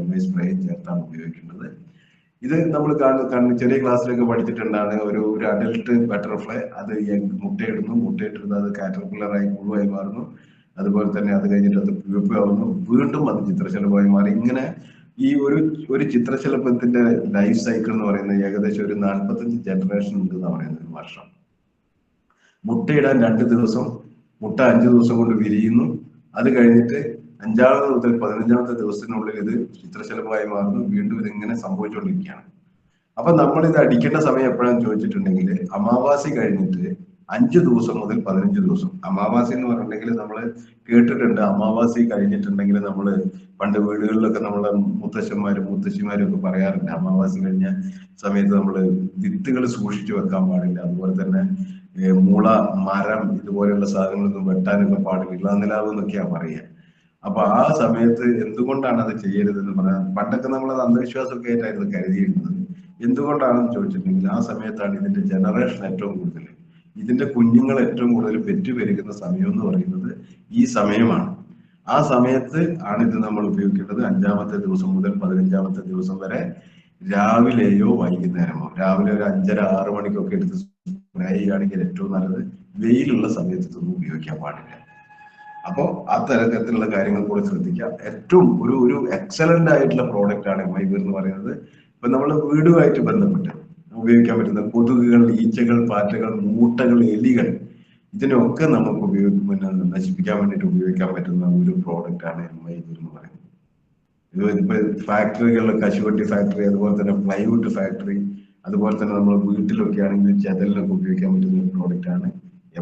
MI സ്പ്രേ ചേർത്താണ് ഉപയോഗിക്കേണ്ടത്. ഇത് നമ്മൾ ചെറിയ ക്ലാസ്സിലൊക്കെ പഠിച്ചിട്ടുണ്ടാണ്. ഒരു അഡൽട്ട് ബട്ടർഫ്ലൈ അത് മുട്ടയിടുന്നു, മുട്ടയിട്ടിരുന്ന് അത് കാറ്റർപില്ലറായി പുഴുവായി മാറുന്നു. അതുപോലെ തന്നെ അത് കഴിഞ്ഞിട്ട് അത് പ്യൂപ്പയാവുന്നു, വീണ്ടും അത് ചിത്രശലഭമായി മാറി. ഇങ്ങനെ ഈ ഒരു ചിത്രശലഭത്തിന്റെ ലൈഫ് സൈക്കിൾ എന്ന് പറയുന്നത് ഏകദേശം ഒരു 45 ജനറേഷൻ ഉണ്ട് എന്ന് പറയുന്നത്. ഒരു വർഷം മുട്ടയിടാൻ 2 ദിവസം, മുട്ട 5 ദിവസം കൊണ്ട് വിരിയുന്നു. അത് കഴിഞ്ഞിട്ട് 5 മുതൽ 15 ദിവസത്തിനുള്ളിൽ ഇത് ചിത്രശലഭമായി മാറുന്നു. വീണ്ടും ഇതിങ്ങനെ സംഭവിച്ചുകൊണ്ടിരിക്കുകയാണ്. അപ്പൊ നമ്മൾ ഇത് അടിക്കേണ്ട സമയം എപ്പോഴാന്ന് ചോദിച്ചിട്ടുണ്ടെങ്കിൽ അമാവാസി കഴിഞ്ഞിട്ട് 5 ദിവസം മുതൽ 15 ദിവസം. അമാവാസി എന്ന് പറഞ്ഞിട്ടുണ്ടെങ്കിൽ നമ്മൾ കേട്ടിട്ടുണ്ട്. അമാവാസി കഴിഞ്ഞിട്ടുണ്ടെങ്കിൽ നമ്മൾ പണ്ട് വീടുകളിലൊക്കെ നമ്മളെ മുത്തശ്ശന്മാരും മുത്തശ്ശിമാരും ഒക്കെ പറയാറുണ്ട്, അമാവാസി കഴിഞ്ഞ സമയത്ത് നമ്മൾ വിത്തുകൾ സൂക്ഷിച്ചു വെക്കാൻ പാടില്ല. അതുപോലെ തന്നെ മുള, മരം ഇതുപോലെയുള്ള സാധനങ്ങളൊന്നും വെട്ടാനൊക്കെ പാടില്ല, ഇളനിലാവ് എന്നൊക്കെയാ പറയുക. അപ്പൊ ആ സമയത്ത് എന്തുകൊണ്ടാണ് അത് ചെയ്യരുതെന്ന് പറയാൻ, പണ്ടൊക്കെ നമ്മളത് അന്ധവിശ്വാസമൊക്കെ ആയിട്ടായിരുന്നു കരുതിയിരുന്നത്. എന്തുകൊണ്ടാണെന്ന് ചോദിച്ചിട്ടുണ്ടെങ്കിൽ ആ സമയത്താണ് ഇതിന്റെ ജനറേഷൻ ഏറ്റവും കൂടുതൽ, ഇതിന്റെ കുഞ്ഞുങ്ങൾ ഏറ്റവും കൂടുതൽ പെറ്റുപെരുകുന്ന സമയം എന്ന് പറയുന്നത് ഈ സമയമാണ്. ആ സമയത്ത് ആണ് ഇത് നമ്മൾ ഉപയോഗിക്കേണ്ടത്. 5-ാമത്തെ ദിവസം മുതൽ 15-ാമത്തെ ദിവസം വരെ രാവിലെയോ വൈകുന്നേരമോ, രാവിലെ ഒരു 5:30-6 മണിക്കൊക്കെ എടുത്ത് സ്പ്രേ ചെയ്യുകയാണെങ്കിൽ ഏറ്റവും നല്ലത്. വെയിലുള്ള സമയത്ത് ഇതൊന്നും ഉപയോഗിക്കാൻ പാടില്ല. അപ്പോൾ ആ തരത്തിലുള്ള കാര്യങ്ങൾ കൂടെ ശ്രദ്ധിക്കാം. ഏറ്റവും ഒരു എക്സലന്റ് ആയിട്ടുള്ള പ്രോഡക്റ്റ് ആണ് MI വീർ എന്ന് പറയുന്നത്. ഇപ്പൊ നമ്മൾ വീടുമായിട്ട് ബന്ധപ്പെട്ട് ഉപയോഗിക്കാൻ പറ്റുന്ന കൊതുകുകൾ, ഈച്ചകൾ, പാറ്റകൾ, മൂട്ടകൾ, എലികൾ, ഇതിനൊക്കെ നമുക്ക് നശിപ്പിക്കാൻ വേണ്ടിയിട്ട് ഉപയോഗിക്കാൻ പറ്റുന്ന ഒരു പ്രോഡക്റ്റ് ആണ് MI വീർ എന്ന് പറയുന്നത്. ഇപ്പൊ ഫാക്ടറികളിൽ കശുവണ്ടി ഫാക്ടറി, അതുപോലെ തന്നെ പ്ലൈവുഡ് ഫാക്ടറി, അതുപോലെ തന്നെ നമ്മൾ വീട്ടിലൊക്കെ ആണെങ്കിൽ ചെതലിനൊക്കെ ഉപയോഗിക്കാൻ പറ്റുന്ന ഒരു പ്രോഡക്റ്റ് ആണ്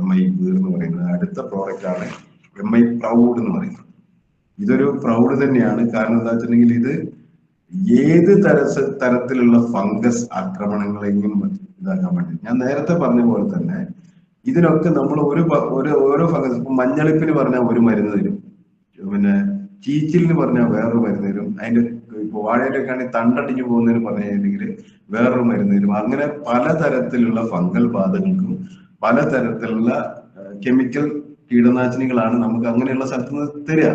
MI വീർ എന്ന് പറയുന്നത്. അടുത്ത പ്രോഡക്റ്റ് ആണ് MI പ്രൗഡ് എന്ന് പറയുന്നത്. ഇതൊരു പ്രൗഡ് തന്നെയാണ്. കാരണം എന്താ വെച്ചിട്ടുണ്ടെങ്കിൽ ഇത് ഏത് തരത്തിലുള്ള ഫംഗസ് ആക്രമണങ്ങളെയും ഇതാക്കാൻ വേണ്ടി, ഞാൻ നേരത്തെ പറഞ്ഞ പോലെ തന്നെ ഇതിനൊക്കെ നമ്മൾ ഓരോ ഫംഗസ്, ഇപ്പൊ മഞ്ഞളിപ്പിന് പറഞ്ഞാൽ ഒരു മരുന്ന് തരും, പിന്നെ ചീച്ചിലിന് പറഞ്ഞാൽ വേറൊരു മരുന്ന് തരും, അതിന്റെ ഇപ്പൊ വാഴയുടെ ഒക്കെ ആണെങ്കിൽ തണ്ടടിഞ്ഞു പോകുന്നതിന് പറഞ്ഞിട്ടുണ്ടെങ്കിൽ വേറൊരു മരുന്ന് തരും. അങ്ങനെ പലതരത്തിലുള്ള ഫംഗൽ ബാധകൾക്കും പലതരത്തിലുള്ള കെമിക്കൽ കീടനാശിനികളാണ് നമുക്ക് അങ്ങനെയുള്ള സ്ഥലത്ത് നിന്ന് തരിക.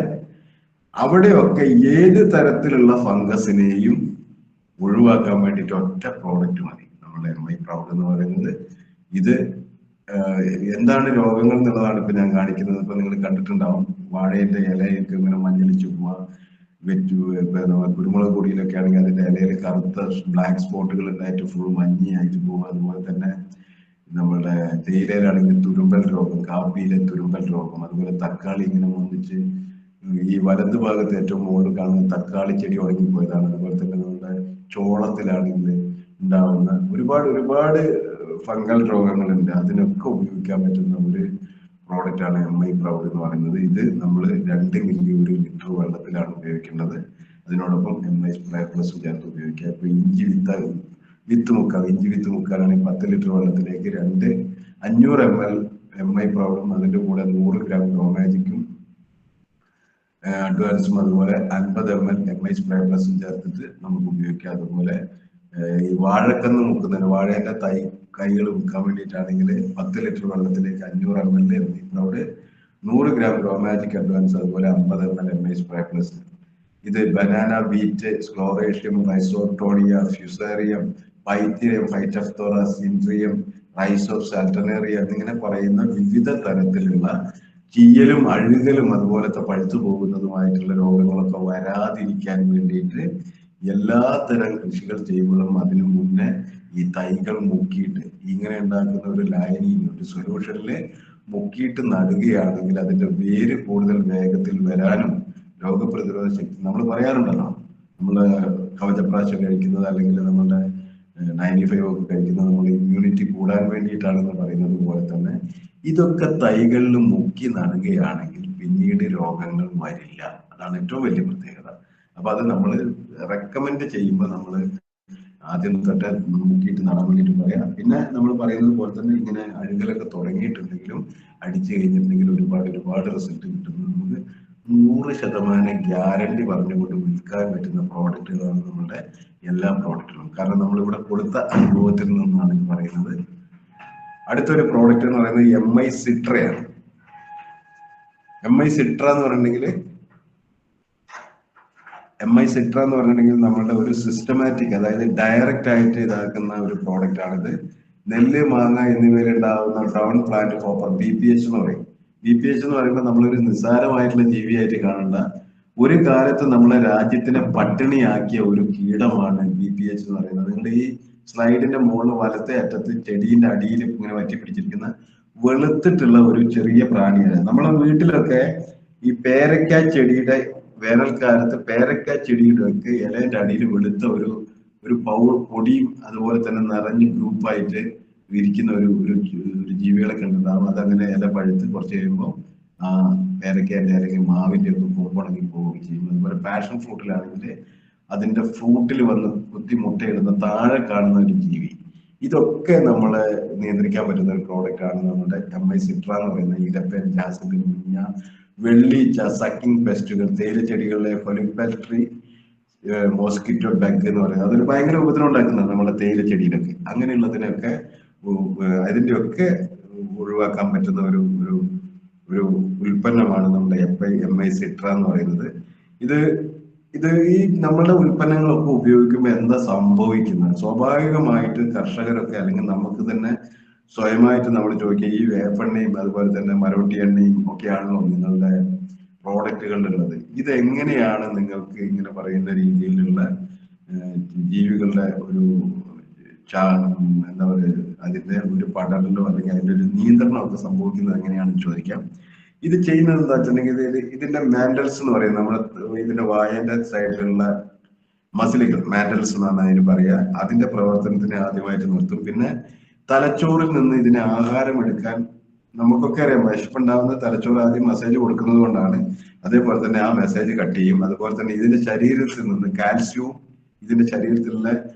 അവിടെയൊക്കെ ഏത് തരത്തിലുള്ള ഫംഗസിനെയും ഒഴിവാക്കാൻ വേണ്ടിയിട്ട് ഒറ്റ പ്രോഡക്റ്റ് മതി, നമ്മുടെ MI പ്രൗഡ് എന്ന് പറയുന്നത്. ഇത് എന്താണ് രോഗങ്ങൾ എന്നുള്ളതാണ് ഇപ്പൊ ഞാൻ കാണിക്കുന്നത്. ഇപ്പൊ നിങ്ങൾ കണ്ടിട്ടുണ്ടാവും, വാഴയുടെ ഇലയൊക്കെ ഇങ്ങനെ മഞ്ഞളിച്ചു പോവാ, കുരുമുളക് പൊടിയിലൊക്കെ ആണെങ്കിൽ അതിന്റെ ഇലയിൽ കറുത്ത ബ്ലാക്ക് സ്പോട്ടുകൾ ഉണ്ടായിട്ട് ഫുൾ മഞ്ഞയായിട്ട് പോവുക. അതുപോലെ തന്നെ നമ്മുടെ തേയിലയിലാണെങ്കിൽ തുരുമ്പൽ രോഗം, കാപ്പിയിലെ തുരുമ്പൽ രോഗം, അതുപോലെ തക്കാളി ഇങ്ങനെ വന്നിച്ച് ഈ വലതു ഭാഗത്ത് ഏറ്റവും മുകളിൽ കാണുന്ന തക്കാളി ചെടി ഉണങ്ങിപ്പോയതാണ്. അതുപോലെ തന്നെ നമ്മുടെ ചോളത്തിലാണെങ്കിൽ ഉണ്ടാവുന്ന ഒരുപാട് ഫംഗൽ രോഗങ്ങളുണ്ട്. അതിനൊക്കെ ഉപയോഗിക്കാൻ പറ്റുന്ന ഒരു പ്രോഡക്റ്റ് ആണ് MI പ്രൗഡ് എന്ന് പറയുന്നത്. ഇത് നമ്മൾ 2 മില്ലി 1 ലിറ്റർ വെള്ളത്തിലാണ് ഉപയോഗിക്കേണ്ടത്. അതിനോടൊപ്പം MI സ്പ്രേ പ്ലസ് ചേർത്ത് ഉപയോഗിക്കുക. ഇപ്പൊ ഇഞ്ചി വിത്ത് മുക്കാനാണെങ്കിൽ 10 ലിറ്റർ വെള്ളത്തിലേക്ക് 500 ml MI പ്രൗഡും അതിന്റെ കൂടെ 100 ഗ്രാം ഗ്രോമാജിക്കും അഡ്വാൻസും അതുപോലെ 50 ml MI സ്പ്രേ പ്ലസും ചേർത്തിട്ട് നമുക്ക് ഉപയോഗിക്കാം. അതുപോലെ ഈ വാഴക്കന്ന് മുക്കുന്നതിന് വാഴയുടെ കൈകൾ മുക്കാൻ വേണ്ടിയിട്ടാണെങ്കിൽ 10 ലിറ്റർ വെള്ളത്തിലേക്ക് 500 ml MI proud, 100 gram Growmagic advance, അതുപോലെ 50 ml MI സ്പ്രേ പ്ലസ്. ഇത് banana, beet, sclerotium, rhizoctonia, fusarium, pythium, phytophthora, സിൻട്രിയം, റൈസോപ്സ്, ആൽട്ടർനേറിയ എന്നിങ്ങനെ പറയുന്ന വിവിധ തരത്തിലുള്ള ചീയലും അഴുകലും അതുപോലത്തെ പഴുത്തു പോകുന്നതുമായിട്ടുള്ള രോഗങ്ങളൊക്കെ വരാതിരിക്കാൻ വേണ്ടിയിട്ട് എല്ലാ തരം കൃഷികൾ ചെയ്യുമ്പോഴും അതിനു മുന്നേ ഈ തൈകൾ മുക്കിയിട്ട് ഇങ്ങനെ ഉണ്ടാക്കുന്ന ഒരു ലായനിയിൽ ഒരു സൊല്യൂഷനില് മുക്കിയിട്ട് നടുകയാണെങ്കിൽ അതിന്റെ വേര് കൂടുതൽ വേഗത്തിൽ വരാനും രോഗപ്രതിരോധ ശക്തി, നമ്മൾ പറയാറുണ്ടല്ലോ, നമ്മള് കവചപ്രാശം കഴിക്കുന്നത് അല്ലെങ്കിൽ നമ്മളുടെ 95 ഒക്കെ കഴിക്കുന്നത് നമ്മൾ ഇമ്മ്യൂണിറ്റി കൂടാൻ വേണ്ടിയിട്ടാണെന്ന് പറയുന്നത് പോലെ തന്നെ ഇതൊക്കെ തൈകളിൽ മുക്കി നടുകയാണെങ്കിൽ പിന്നീട് രോഗങ്ങൾ വരില്ല. അതാണ് ഏറ്റവും വലിയ പ്രത്യേകത. അപ്പൊ അത് നമ്മൾ റെക്കമെൻഡ് ചെയ്യുമ്പോൾ നമ്മൾ ആദ്യം തൊട്ട് മുക്കിയിട്ട് നടാൻ വേണ്ടിയിട്ട് പറയാം. പിന്നെ നമ്മൾ പറയുന്നത് പോലെ തന്നെ ഇങ്ങനെ അഴുകലൊക്കെ തുടങ്ങിയിട്ടുണ്ടെങ്കിലും അടിച്ചു കഴിഞ്ഞിട്ടുണ്ടെങ്കിൽ ഒരുപാട് റിസൾട്ട് കിട്ടുന്നു. നമുക്ക് 100% ഗ്യാരണ്ടി പറഞ്ഞുകൊണ്ട് വിൽക്കാൻ പറ്റുന്ന പ്രോഡക്റ്റുകളാണ് നമ്മുടെ എല്ലാ പ്രോഡക്റ്റുകളും. കാരണം നമ്മളിവിടെ കൊടുത്ത അനുഭവത്തിൽ നിന്നാണ് ഈ പറയുന്നത്. അടുത്തൊരു പ്രോഡക്റ്റ് എന്ന് പറയുന്നത് MI സിട്രയാണ്. MI സിട്ര എന്ന് പറഞ്ഞിട്ടുണ്ടെങ്കിൽ നമ്മളുടെ ഒരു സിസ്റ്റമാറ്റിക്, അതായത് ഡയറക്റ്റ് ആയിട്ട് ഇതാക്കുന്ന ഒരു പ്രോഡക്റ്റ് ആണിത്. നെല്ല്, മാങ്ങ എന്നിവയിൽ ഉണ്ടാവുന്ന ഡ്രൗൺ പ്ലാന്റ് കോപ്പർ, BPH എന്ന് പറയും. BPH എന്ന് പറയുമ്പോൾ നമ്മളൊരു നിസ്സാരമായിട്ടുള്ള ജീവിയായിട്ട് കാണേണ്ട, ഒരു കാലത്ത് നമ്മളെ രാജ്യത്തിനെ പട്ടിണിയാക്കിയ ഒരു കീടമാണ് BPH എന്ന് പറയുന്നത്. നിങ്ങൾ ഈ സ്ലൈഡിന്റെ മുകളിൽ വലത്തെ അറ്റത്ത് ചെടീന്റെ അടിയിൽ ഇങ്ങനെ വറ്റി പിടിച്ചിരിക്കുന്ന വെളുത്തിട്ടുള്ള ഒരു ചെറിയ പ്രാണിയാണ്. നമ്മളെ വീട്ടിലൊക്കെ ഈ പേരക്ക ചെടിയുടെ വേനൽക്കാലത്ത് പേരക്ക ചെടിയുടെ ഒക്കെ ഇലേന്റെ അടിയിൽ വെളുത്ത ഒരു പൊടിയും അതുപോലെ തന്നെ നിറഞ്ഞ് ഗ്രൂപ്പായിട്ട് ഇരിക്കുന്ന ഒരു ജീവികളെ കണ്ടിട്ടുണ്ടാകും. അതങ്ങനെ ഇല പഴുത്ത് കുറച്ച് കഴിയുമ്പോൾ ആ പേരക്കേന്റെ അല്ലെങ്കിൽ മാവിന്റെ ഒക്കെ പൂപ്പണങ്ങി പോവുകയും ചെയ്യും. അതുപോലെ പാഷൻ ഫ്രൂട്ടിലാണെങ്കിൽ അതിന്റെ ഫ്രൂട്ടിൽ വന്ന് കുത്തി മുട്ടയിടുന്ന താഴെ കാണുന്ന ഒരു ജീവി. ഇതൊക്കെ നമ്മളെ നിയന്ത്രിക്കാൻ പറ്റുന്ന ഒരു പ്രോഡക്റ്റ് ആണ് നമ്മുടെ MI സിട്ര എന്ന് പറയുന്ന ഇലപ്പൻ, ജാസ്മിൻ, മുഞ്ഞ, വെള്ളീച്ച, സക്കിംഗ് പെസ്റ്റുകൾ, തേയില ചെടികളിലെ ഫൊലിപ്പൽട്രി, മോസ്കിറ്റോ ഡഗ് എന്ന് പറയുന്നത് അതൊരു ഭയങ്കര ഉപദ്രവം ഉണ്ടാക്കുന്നതാണ് നമ്മുടെ തേയില ചെടിയിലൊക്കെ. അങ്ങനെയുള്ളതിനൊക്കെ അതിന്റെയൊക്കെ ഒഴിവാക്കാൻ പറ്റുന്ന ഒരു ഉൽപ്പന്നമാണ് നമ്മുടെ MI സിട്ര എന്ന് പറയുന്നത്. ഇത് ഈ നമ്മളുടെ ഉൽപ്പന്നങ്ങളൊക്കെ ഉപയോഗിക്കുമ്പോൾ എന്താ സംഭവിക്കുന്നത്? സ്വാഭാവികമായിട്ട് കർഷകരൊക്കെ അല്ലെങ്കിൽ നമുക്ക് തന്നെ സ്വയമായിട്ട് നമ്മൾ ചോദിക്കുക, ഈ വേപ്പെണ്ണയും അതുപോലെ തന്നെ മരോട്ടി എണ്ണയും ഒക്കെയാണല്ലോ നിങ്ങളുടെ പ്രോഡക്റ്റുകളിലുള്ളത്. ഇതെങ്ങനെയാണ് നിങ്ങൾക്ക് ഇങ്ങനെ പറയുന്ന രീതിയിലുള്ള ജീവികളുടെ എന്താ പറയുക, അതിന്റെ ഒരു പടലോ അല്ലെങ്കിൽ അതിന്റെ ഒരു നിയന്ത്രണമൊക്കെ സംഭവിക്കുന്നത് എങ്ങനെയാണെന്ന് ചോദിക്കാം. ഇത് ചെയ്യുന്നത് എന്താ വെച്ചിട്ടുണ്ടെങ്കിൽ ഇതിന്റെ മാൻഡൽസ് എന്ന് പറയും. നമ്മുടെ ഇതിന്റെ വായന്റെ സൈഡിലുള്ള മസിലുകൾ, മാൻഡൽസ് എന്നാണ് അതിന് പറയുക. അതിന്റെ പ്രവർത്തനത്തിന് ആദ്യമായിട്ട് നിർത്തും. പിന്നെ തലച്ചോറിൽ നിന്ന് ഇതിന് ആഹാരം എടുക്കാൻ നമുക്കൊക്കെ അറിയാം, വിശപ്പുണ്ടാവുന്ന തലച്ചോറ് ആദ്യം മെസ്സേജ് കൊടുക്കുന്നത് കൊണ്ടാണ്. അതേപോലെ തന്നെ ആ മെസ്സേജ് കട്ട് ചെയ്യും. അതുപോലെ തന്നെ ഇതിന്റെ ശരീരത്തിൽ നിന്ന് കാൽസ്യവും ഇതിന്റെ ശരീരത്തിലുള്ള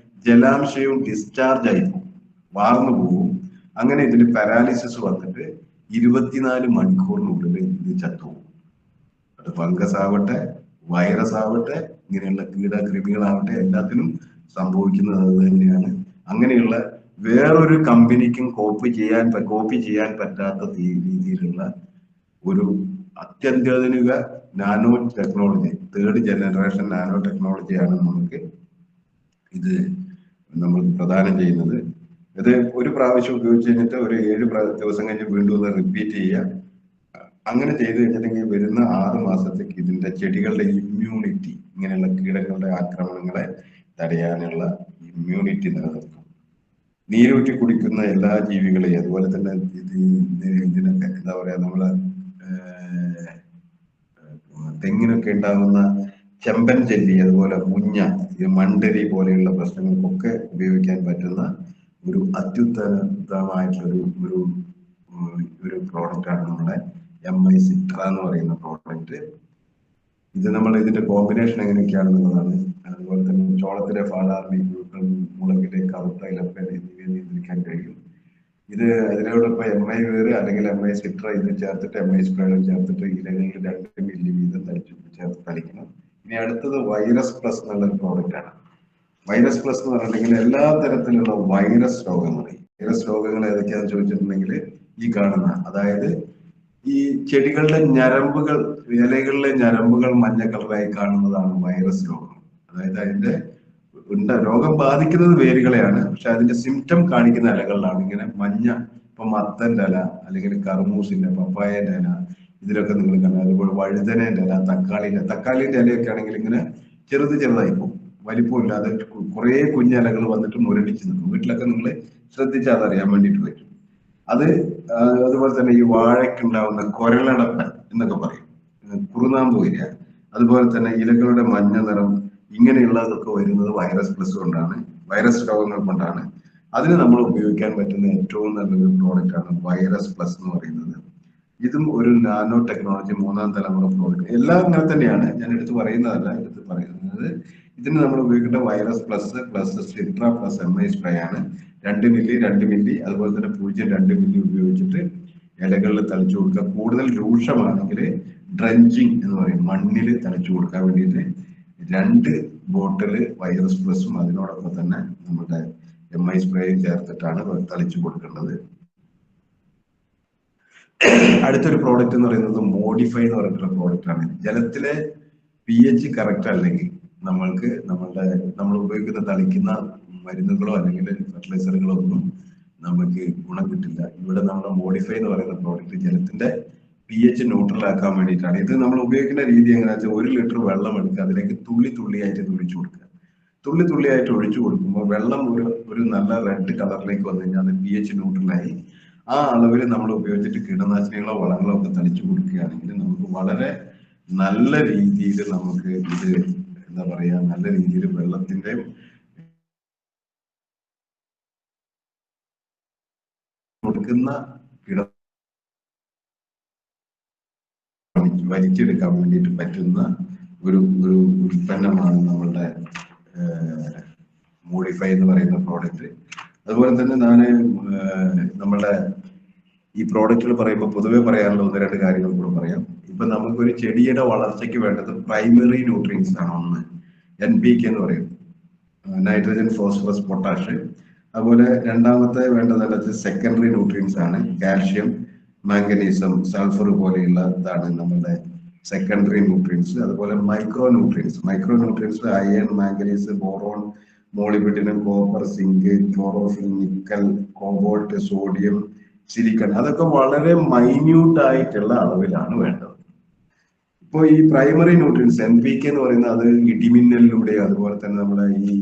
ജലാംശവും ഡിസ്ചാർജ് ആയി പോകും, വാർന്നു പോകും. അങ്ങനെ ഇതിന് പാരാലിസിസ് വന്നിട്ട് 24 മണിക്കൂറിനുള്ളിൽ ഇത് ചത്തുപോകും. അത് ഫംഗസ് ആവട്ടെ, വൈറസ് ആവട്ടെ, ഇങ്ങനെയുള്ള കീടകൃമികളാവട്ടെ, എല്ലാത്തിനും സംഭവിക്കുന്നത് അത് തന്നെയാണ്. അങ്ങനെയുള്ള വേറൊരു കമ്പനിക്കും കോപ്പി ചെയ്യാൻ പറ്റാത്ത രീതിയിലുള്ള ഒരു അത്യന്താധുനിക nano technology, 3rd generation nano ടെക്നോളജിയാണ് ഇത് നമ്മൾ പ്രദാനം ചെയ്യുന്നത്. ഇത് ഒരു പ്രാവശ്യം ഉപയോഗിച്ച് കഴിഞ്ഞിട്ട് ഒരു 7 ദിവസം കഴിഞ്ഞ് വീണ്ടും ഒന്ന് റിപ്പീറ്റ് ചെയ്യുക. അങ്ങനെ ചെയ്ത് കഴിഞ്ഞിട്ടുണ്ടെങ്കിൽ വരുന്ന 6 മാസത്തേക്ക് ഇതിന്റെ ചെടികളുടെ ഇമ്മ്യൂണിറ്റി, ഇങ്ങനെയുള്ള കീടങ്ങളുടെ ആക്രമണങ്ങളെ തടയാനുള്ള ഇമ്മ്യൂണിറ്റി നിലനിർത്തും. നീരൂറ്റി കുടിക്കുന്ന എല്ലാ ജീവികളെയും, അതുപോലെ തന്നെ ഇതിനൊക്കെ എന്താ പറയാ, നമ്മള് തെങ്ങിനൊക്കെ ഉണ്ടാകുന്ന ചെമ്പൻ ചെല്ലി, അതുപോലെ മുഞ്ഞ, മണ്ടരി പോലെയുള്ള പ്രശ്നങ്ങൾക്കൊക്കെ ഉപയോഗിക്കാൻ പറ്റുന്ന ഒരു അത്യുത്തമമായിട്ടുള്ള ഒരു പ്രോഡക്റ്റാണ് നമ്മുടെ MI സിട്ര എന്ന് പറയുന്ന പ്രോഡക്റ്റ്. ഇത് നമ്മൾ ഇതിന്റെ കോമ്പിനേഷൻ എങ്ങനെയൊക്കെയാണെന്നുള്ളതാണ്. അതുപോലെ തന്നെ ചോളത്തിലെ ഫാലാർമി, മുളകിലെ കറുത്ത ഇലപ്പൻ എന്നിവയെ നിയന്ത്രിക്കാൻ കഴിയും. ഇത് അതിനോടൊപ്പം MI വേറ് അല്ലെങ്കിൽ MI സിട്ര ഇത് ചേർത്തിട്ട് MI സ്പ്രേയും ചേർത്തിട്ട് ഇലകളിൽ 2 മില്ലി വീതം ചേർത്ത് തളിക്കണം. ഇനി അടുത്തത് വൈറസ് പ്ലസ് എന്നുള്ള ഒരു പ്രോഡക്റ്റ് ആണ്. വൈറസ് പ്ലസ് എന്ന് പറഞ്ഞിട്ടുണ്ടെങ്കിൽ എല്ലാ തരത്തിലുള്ള വൈറസ് രോഗങ്ങൾ ഏതൊക്കെയാണെന്ന് ചോദിച്ചിട്ടുണ്ടെങ്കിൽ ഈ കാണുന്ന, അതായത് ഈ ചെടികളുടെ ഞരമ്പുകൾ, ഇലകളിലെ ഞരമ്പുകൾ മഞ്ഞ കളറായി കാണുന്നതാണ് വൈറസ് രോഗം. അതായത് അതിന്റെ രോഗം ബാധിക്കുന്നത് വേരുകളെയാണ്, പക്ഷെ അതിന്റെ സിംറ്റം കാണിക്കുന്ന ഇലകളിലാണ് ഇങ്ങനെ മഞ്ഞ. ഇപ്പൊ മത്തന്റെ ഇല അല്ലെങ്കിൽ കർമൂസിന്റെ, പപ്പായന്റെ ഇല, ഇതിലൊക്കെ നിങ്ങൾ കണ്ടാൽ, അതുപോലെ വഴുതനേന്റെ ഇല, തക്കാളിന്റെ ഇലയൊക്കെ ആണെങ്കിൽ ഇങ്ങനെ ചെറുതായി പോകും, വലിപ്പമില്ലാതെ കുറെ കുഞ്ഞിലകൾ വന്നിട്ട് മുരടിച്ച് നിൽക്കും. വീട്ടിലൊക്കെ നിങ്ങൾ ശ്രദ്ധിച്ചാൽ അതറിയാൻ വേണ്ടിയിട്ട് പറ്റും. അതുപോലെ തന്നെ ഈ വാഴയ്ക്കുണ്ടാവുന്ന കൊരളടപ്പൻ എന്നൊക്കെ പറയും, കുറുനാമ്പ് വരിക, അതുപോലെ തന്നെ ഇലകളുടെ മഞ്ഞ നിറം, ഇങ്ങനെയുള്ളതൊക്കെ വരുന്നത് വൈറസ് പ്ലസ് കൊണ്ടാണ്, വൈറസ് രോഗങ്ങൾ കൊണ്ടാണ്. അതിന് നമ്മൾ ഉപയോഗിക്കാൻ പറ്റുന്ന ഏറ്റവും നല്ലൊരു പ്രോഡക്റ്റ് ആണ് വൈറസ് പ്ലസ് എന്ന് പറയുന്നത്. ഇതും ഒരു നാനോ ടെക്നോളജി 3ാം തലമുറ പ്രോഡക്റ്റ്. എല്ലാം അങ്ങനെ തന്നെയാണ്, ഞാൻ എടുത്ത് പറയുന്നതല്ല. എടുത്ത് പറയുന്നത് ഇതിന് നമ്മൾ ഉപയോഗിക്കേണ്ട virus plus Citra plus MI spray ആണ്. 2 മില്ലി, അതുപോലെ തന്നെ 0.2 മില്ലി ഉപയോഗിച്ചിട്ട് ഇലകളിൽ തളിച്ചു കൊടുക്കുക. കൂടുതൽ രൂക്ഷമാണെങ്കിൽ ഡ്രഞ്ചിങ് എന്ന് പറയും, മണ്ണിൽ തളിച്ചു കൊടുക്കാൻ വേണ്ടിയിട്ട് 2 ബോട്ടിൽ വൈറസ് പ്ലസും അതിനോടൊപ്പം തന്നെ നമ്മുടെ MI സ്പ്രേയും ചേർത്തിട്ടാണ് തളിച്ചു കൊടുക്കേണ്ടത്. അടുത്തൊരു പ്രോഡക്റ്റ് എന്ന് പറയുന്നത് മോഡിഫൈ എന്ന് പറഞ്ഞിട്ടുള്ള പ്രോഡക്റ്റ് ആണ്. ജലത്തിലെ pH കറക്റ്റ് അല്ലെങ്കിൽ നമ്മൾ ഉപയോഗിക്കുന്ന തളിക്കുന്ന മരുന്നുകളോ അല്ലെങ്കിൽ ഫെർട്ടിലൈസറുകളോ ഒന്നും നമുക്ക് ഗുണം കിട്ടില്ല. ഇവിടെ നമ്മുടെ മോഡിഫൈ എന്ന് പറയുന്ന പ്രോഡക്റ്റ് ജലത്തിന്റെ pH ന്യൂട്രൽ ആക്കാൻ വേണ്ടിയിട്ടാണ്. ഇത് നമ്മൾ ഉപയോഗിക്കുന്ന രീതി എങ്ങനെയാണെന്ന് വെച്ചാൽ 1 ലിറ്റർ വെള്ളം എടുക്കുക, അതിലേക്ക് തുള്ളിയായിട്ട് ഒഴിച്ചു കൊടുക്കുക. തുള്ളിയായിട്ട് ഒഴിച്ചു കൊടുക്കുമ്പോൾ വെള്ളം ഒരു നല്ല റെഡ് കളറിലേക്ക് വന്നു കഴിഞ്ഞാൽ അത് pH ന്യൂട്രലായി. ആ അളവിൽ നമ്മൾ ഉപയോഗിച്ചിട്ട് കീടനാശിനികളോ വളങ്ങളോ ഒക്കെ തളിച്ചു കൊടുക്കുകയാണെങ്കിൽ നമുക്ക് വളരെ നല്ല രീതിയിൽ നമുക്ക് ഇത് എന്താ പറയാ, നല്ല രീതിയിൽ വെള്ളത്തിന്റെ കൊടുക്കുന്ന വലിച്ചെടുക്കാൻ വേണ്ടിയിട്ട് പറ്റുന്ന ഒരു ഉൽപ്പന്നമാണ് നമ്മളുടെ മോഡിഫൈ എന്ന് പറയുന്ന പ്രോഡക്റ്റ്. അതുപോലെ തന്നെ നമ്മളുടെ ഈ പ്രോഡക്റ്റുകൾ പറയുമ്പോൾ പൊതുവെ പറയാനുള്ള 1-2 കാര്യങ്ങൾ കൂടെ പറയാം. ഇപ്പൊ നമുക്കൊരു ചെടിയുടെ വളർച്ചയ്ക്ക് വേണ്ടത് പ്രൈമറി ന്യൂട്രിയൻസ് ആണ്. ഒന്ന് NPK എന്ന് പറയും, നൈട്രജൻ, ഫോസ്ഫറസ്, പൊട്ടാഷ്. അതുപോലെ രണ്ടാമത്തെ വേണ്ടത് സെക്കൻഡറി ന്യൂട്രിയൻസ് ആണ്, കാൽഷ്യം, മാംഗനീസം, സൾഫർ പോലെയുള്ള ഇതാണ് നമ്മുടെ സെക്കൻഡറി ന്യൂട്രിയൻസ്. അതുപോലെ micro nutrients iron, manganese, boron, molybdenum, copper, zinc, chlorophyll, nickel, cobalt, sodium, silicon, അതൊക്കെ വളരെ മൈന്യൂട്ട് ആയിട്ടുള്ള അളവിലാണ് വേണ്ടത്. ഇപ്പോൾ ഈ പ്രൈമറി ന്യൂട്രിയൻസ് NPK എന്ന് പറയുന്നത് അത് ഇടിമിന്നലിലൂടെ, അതുപോലെ തന്നെ നമ്മുടെ ഈ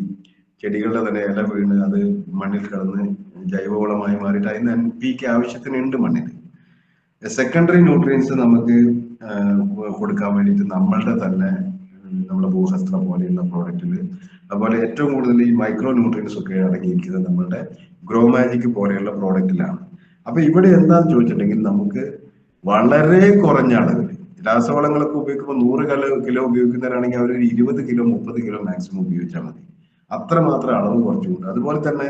ചെടികളുടെ തന്നെ ഇല വീണ് അത് മണ്ണിൽ കിടന്ന് ജൈവവളമായി മാറിയിട്ട് അതിന് NPK ആവശ്യത്തിനുണ്ട് മണ്ണിൽ. സെക്കൻഡറി ന്യൂട്രിയൻസ് നമുക്ക് കൊടുക്കാൻ വേണ്ടിയിട്ട് നമ്മുടെ ഭൂഹസ്ത്ര പോലെയുള്ള പ്രോഡക്റ്റിൽ, അതുപോലെ ഏറ്റവും കൂടുതൽ ഈ മൈക്രോ ന്യൂട്രിയൻസ് ഒക്കെ അടങ്ങിയിരിക്കുന്നത് നമ്മളുടെ ഗ്രോ മാജിക് പോലെയുള്ള പ്രോഡക്റ്റിലാണ്. അപ്പൊ ഇവിടെ എന്താന്ന് ചോദിച്ചിട്ടുണ്ടെങ്കിൽ നമുക്ക് വളരെ കുറഞ്ഞ അളവിൽ രാസവളങ്ങളൊക്കെ ഉപയോഗിക്കുമ്പോൾ 100 കിലോ ഉപയോഗിക്കുന്നവരാണെങ്കിൽ അവർ 20 കിലോ 30 കിലോ മാക്സിമം ഉപയോഗിച്ചാൽ മതി. അത്രമാത്രം അളവ് കുറച്ചുകൊണ്ട്. അതുപോലെ തന്നെ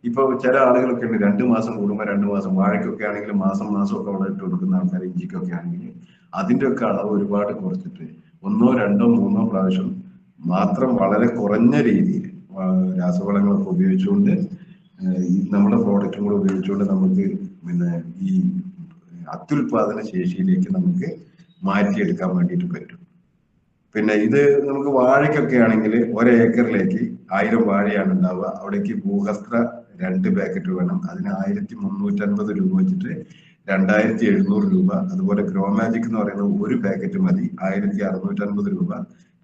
ഇപ്പൊ ചില ആളുകളൊക്കെ ഉണ്ട് 2 മാസം കൂടുമ്പോൾ 2 മാസം, വാഴയ്ക്കൊക്കെ ആണെങ്കിൽ മാസം ഒക്കെ അവിടെ ഇട്ട് കൊടുക്കുന്ന ആൾക്കാർ, ഇഞ്ചിക്കൊക്കെ ആണെങ്കിൽ അതിന്റെ ഒക്കെ അളവ് ഒരുപാട് കുറച്ചിട്ട് 1, 2, 3 പ്രാവശ്യം മാത്രം വളരെ കുറഞ്ഞ രീതിയിൽ രാസവളങ്ങളൊക്കെ ഉപയോഗിച്ചുകൊണ്ട് നമ്മുടെ പ്രോഡക്റ്റും കൂടെ ഉപയോഗിച്ചുകൊണ്ട് നമുക്ക് ഈ അത്യുൽപാദന ശേഷിയിലേക്ക് നമുക്ക് മാറ്റിയെടുക്കാൻ വേണ്ടിയിട്ട് പറ്റും. പിന്നെ ഇത് നമുക്ക് വാഴയ്ക്കൊക്കെ ആണെങ്കിൽ 1 ഏക്കറിലേക്ക് 1000 വാഴയാണ് ഉണ്ടാവുക. അവിടേക്ക് ഭൂഹസ്ത്ര 2 പാക്കറ്റ് വേണം. അതിന് 1350 രൂപ വെച്ചിട്ട് 2700 രൂപ. അതുപോലെ ഗ്രോ മാജിക് എന്ന് പറയുന്നത് 1 പാക്കറ്റ് മതി, 1650 രൂപ.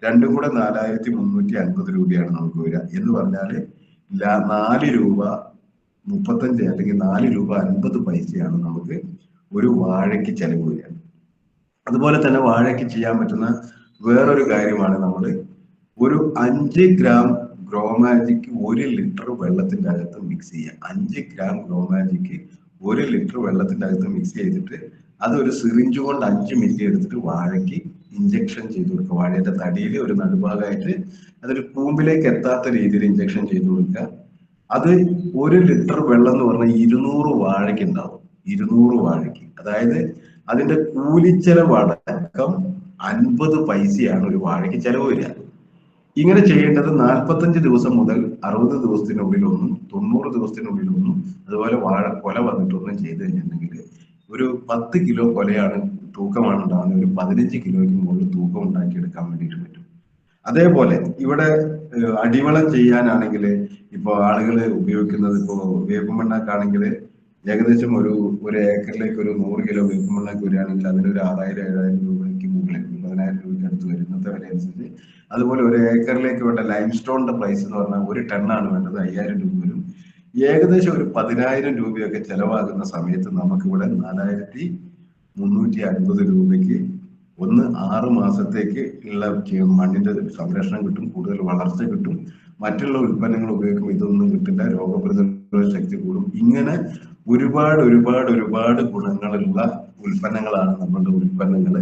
രണ്ടും കൂടെ 4350 രൂപയാണ് നമുക്ക് വരിക. എന്ന് പറഞ്ഞാല് 4 രൂപ 35 അല്ലെങ്കിൽ 4 രൂപ 50 പൈസയാണ് നമുക്ക് ഒരു വാഴയ്ക്ക് ചെലവ് വരിക. അതുപോലെ തന്നെ വാഴയ്ക്ക് ചെയ്യാൻ പറ്റുന്ന വേറൊരു കാര്യമാണ്, നമ്മൾ ഒരു 5 ഗ്രാം ഗ്രോ മാജിക് 1 ലിറ്റർ വെള്ളത്തിന്റെ അകത്ത് മിക്സ് ചെയ്യുക. 5 ഗ്രാം ഗ്രോ മാജിക് 1 ലിറ്റർ വെള്ളത്തിന്റെ അകത്ത് മിക്സ് ചെയ്തിട്ട് അതൊരു സിറിഞ്ച് കൊണ്ട് 5 മില്ലി എടുത്തിട്ട് വാഴയ്ക്ക് ഇഞ്ചക്ഷൻ ചെയ്ത് കൊടുക്കുക. വാഴയുടെ തടിയിൽ ഒരു നടുഭാഗമായിട്ട് അതൊരു കൂമ്പിലേക്ക് എത്താത്ത രീതിയിൽ ഇഞ്ചക്ഷൻ ചെയ്ത് കൊടുക്കുക. അത് 1 ലിറ്റർ വെള്ളം എന്ന് പറഞ്ഞാൽ 200 വാഴയ്ക്ക് ഉണ്ടാവും. 200 വാഴയ്ക്ക്. അതായത് അതിന്റെ കൂലിച്ചെലവടക്കം 50 പൈസയാണ് ഒരു വാഴയ്ക്ക് ചെലവ് വരിക. ഇങ്ങനെ ചെയ്യേണ്ടത് 45 ദിവസം മുതൽ 60 ദിവസത്തിനുള്ളിലൊന്നും 90 ദിവസത്തിനുള്ളിലൊന്നും അതുപോലെ വാഴ കൊല വന്നിട്ടൊന്നും ചെയ്ത് കഴിഞ്ഞിട്ടുണ്ടെങ്കിൽ ഒരു 10 കിലോ കൊലയാണ് തൂക്കമാണ് ഉണ്ടാകുന്നത്. ഒരു 15 കിലോയ്ക്ക് മുകളിൽ തൂക്കം ഉണ്ടാക്കിയെടുക്കാൻ വേണ്ടിയിട്ട് പറ്റും. അതേപോലെ ഇവിടെ അടിവളം ചെയ്യാനാണെങ്കിൽ ഇപ്പൊ ആളുകൾ ഉപയോഗിക്കുന്നത് ഇപ്പോ വേപ്പുമണ്ണാക്കാണെങ്കിൽ ഏകദേശം ഒരു ഏക്കറിലേക്ക് ഒരു 100 കിലോ വേപ്പുമണ്ണാക്ക് വരികയാണെങ്കിൽ അതിനൊരു 6000-7000 രൂപയ്ക്ക് മുകളിൽ 10,000 രൂപയ്ക്ക് അടുത്ത് വരും ഇന്നത്തെ വില അനുസരിച്ച്. അതുപോലെ ഒരു ഏക്കറിലേക്ക് വേണ്ട ലൈം സ്റ്റോണിന്റെ പ്രൈസ് എന്ന് പറഞ്ഞാൽ 1 ടണ്ണാണ് വേണ്ടത്, 5000 രൂപ വരും. ഏകദേശം ഒരു 10,000 രൂപയൊക്കെ ചെലവാകുന്ന സമയത്ത് നമുക്കിവിടെ 4350 രൂപയ്ക്ക് 6 മാസത്തേക്ക് ഉള്ള മണ്ണിന്റെ സംരക്ഷണം കിട്ടും, കൂടുതൽ വളർച്ച കിട്ടും, മറ്റുള്ള ഉൽപ്പന്നങ്ങൾ ഉപയോഗിക്കുമ്പോൾ ഇതൊന്നും കിട്ടില്ല, രോഗപ്രതിരോധ ശക്തി കൂടും. ഇങ്ങനെ ഒരുപാട് ഗുണങ്ങളുള്ള ഉൽപ്പന്നങ്ങളാണ് നമ്മളുടെ ഉൽപ്പന്നങ്ങൾ.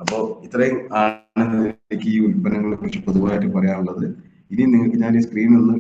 അപ്പോൾ ഇത്രയും ആണ് എനിക്ക് ഈ ഉൽപ്പന്നങ്ങളെ കുറിച്ച് പൊതുവായിട്ട് പറയാനുള്ളത്. ഇനി നിങ്ങൾക്ക് ഞാൻ ഈ സ്ക്രീനിൽ ഒന്ന്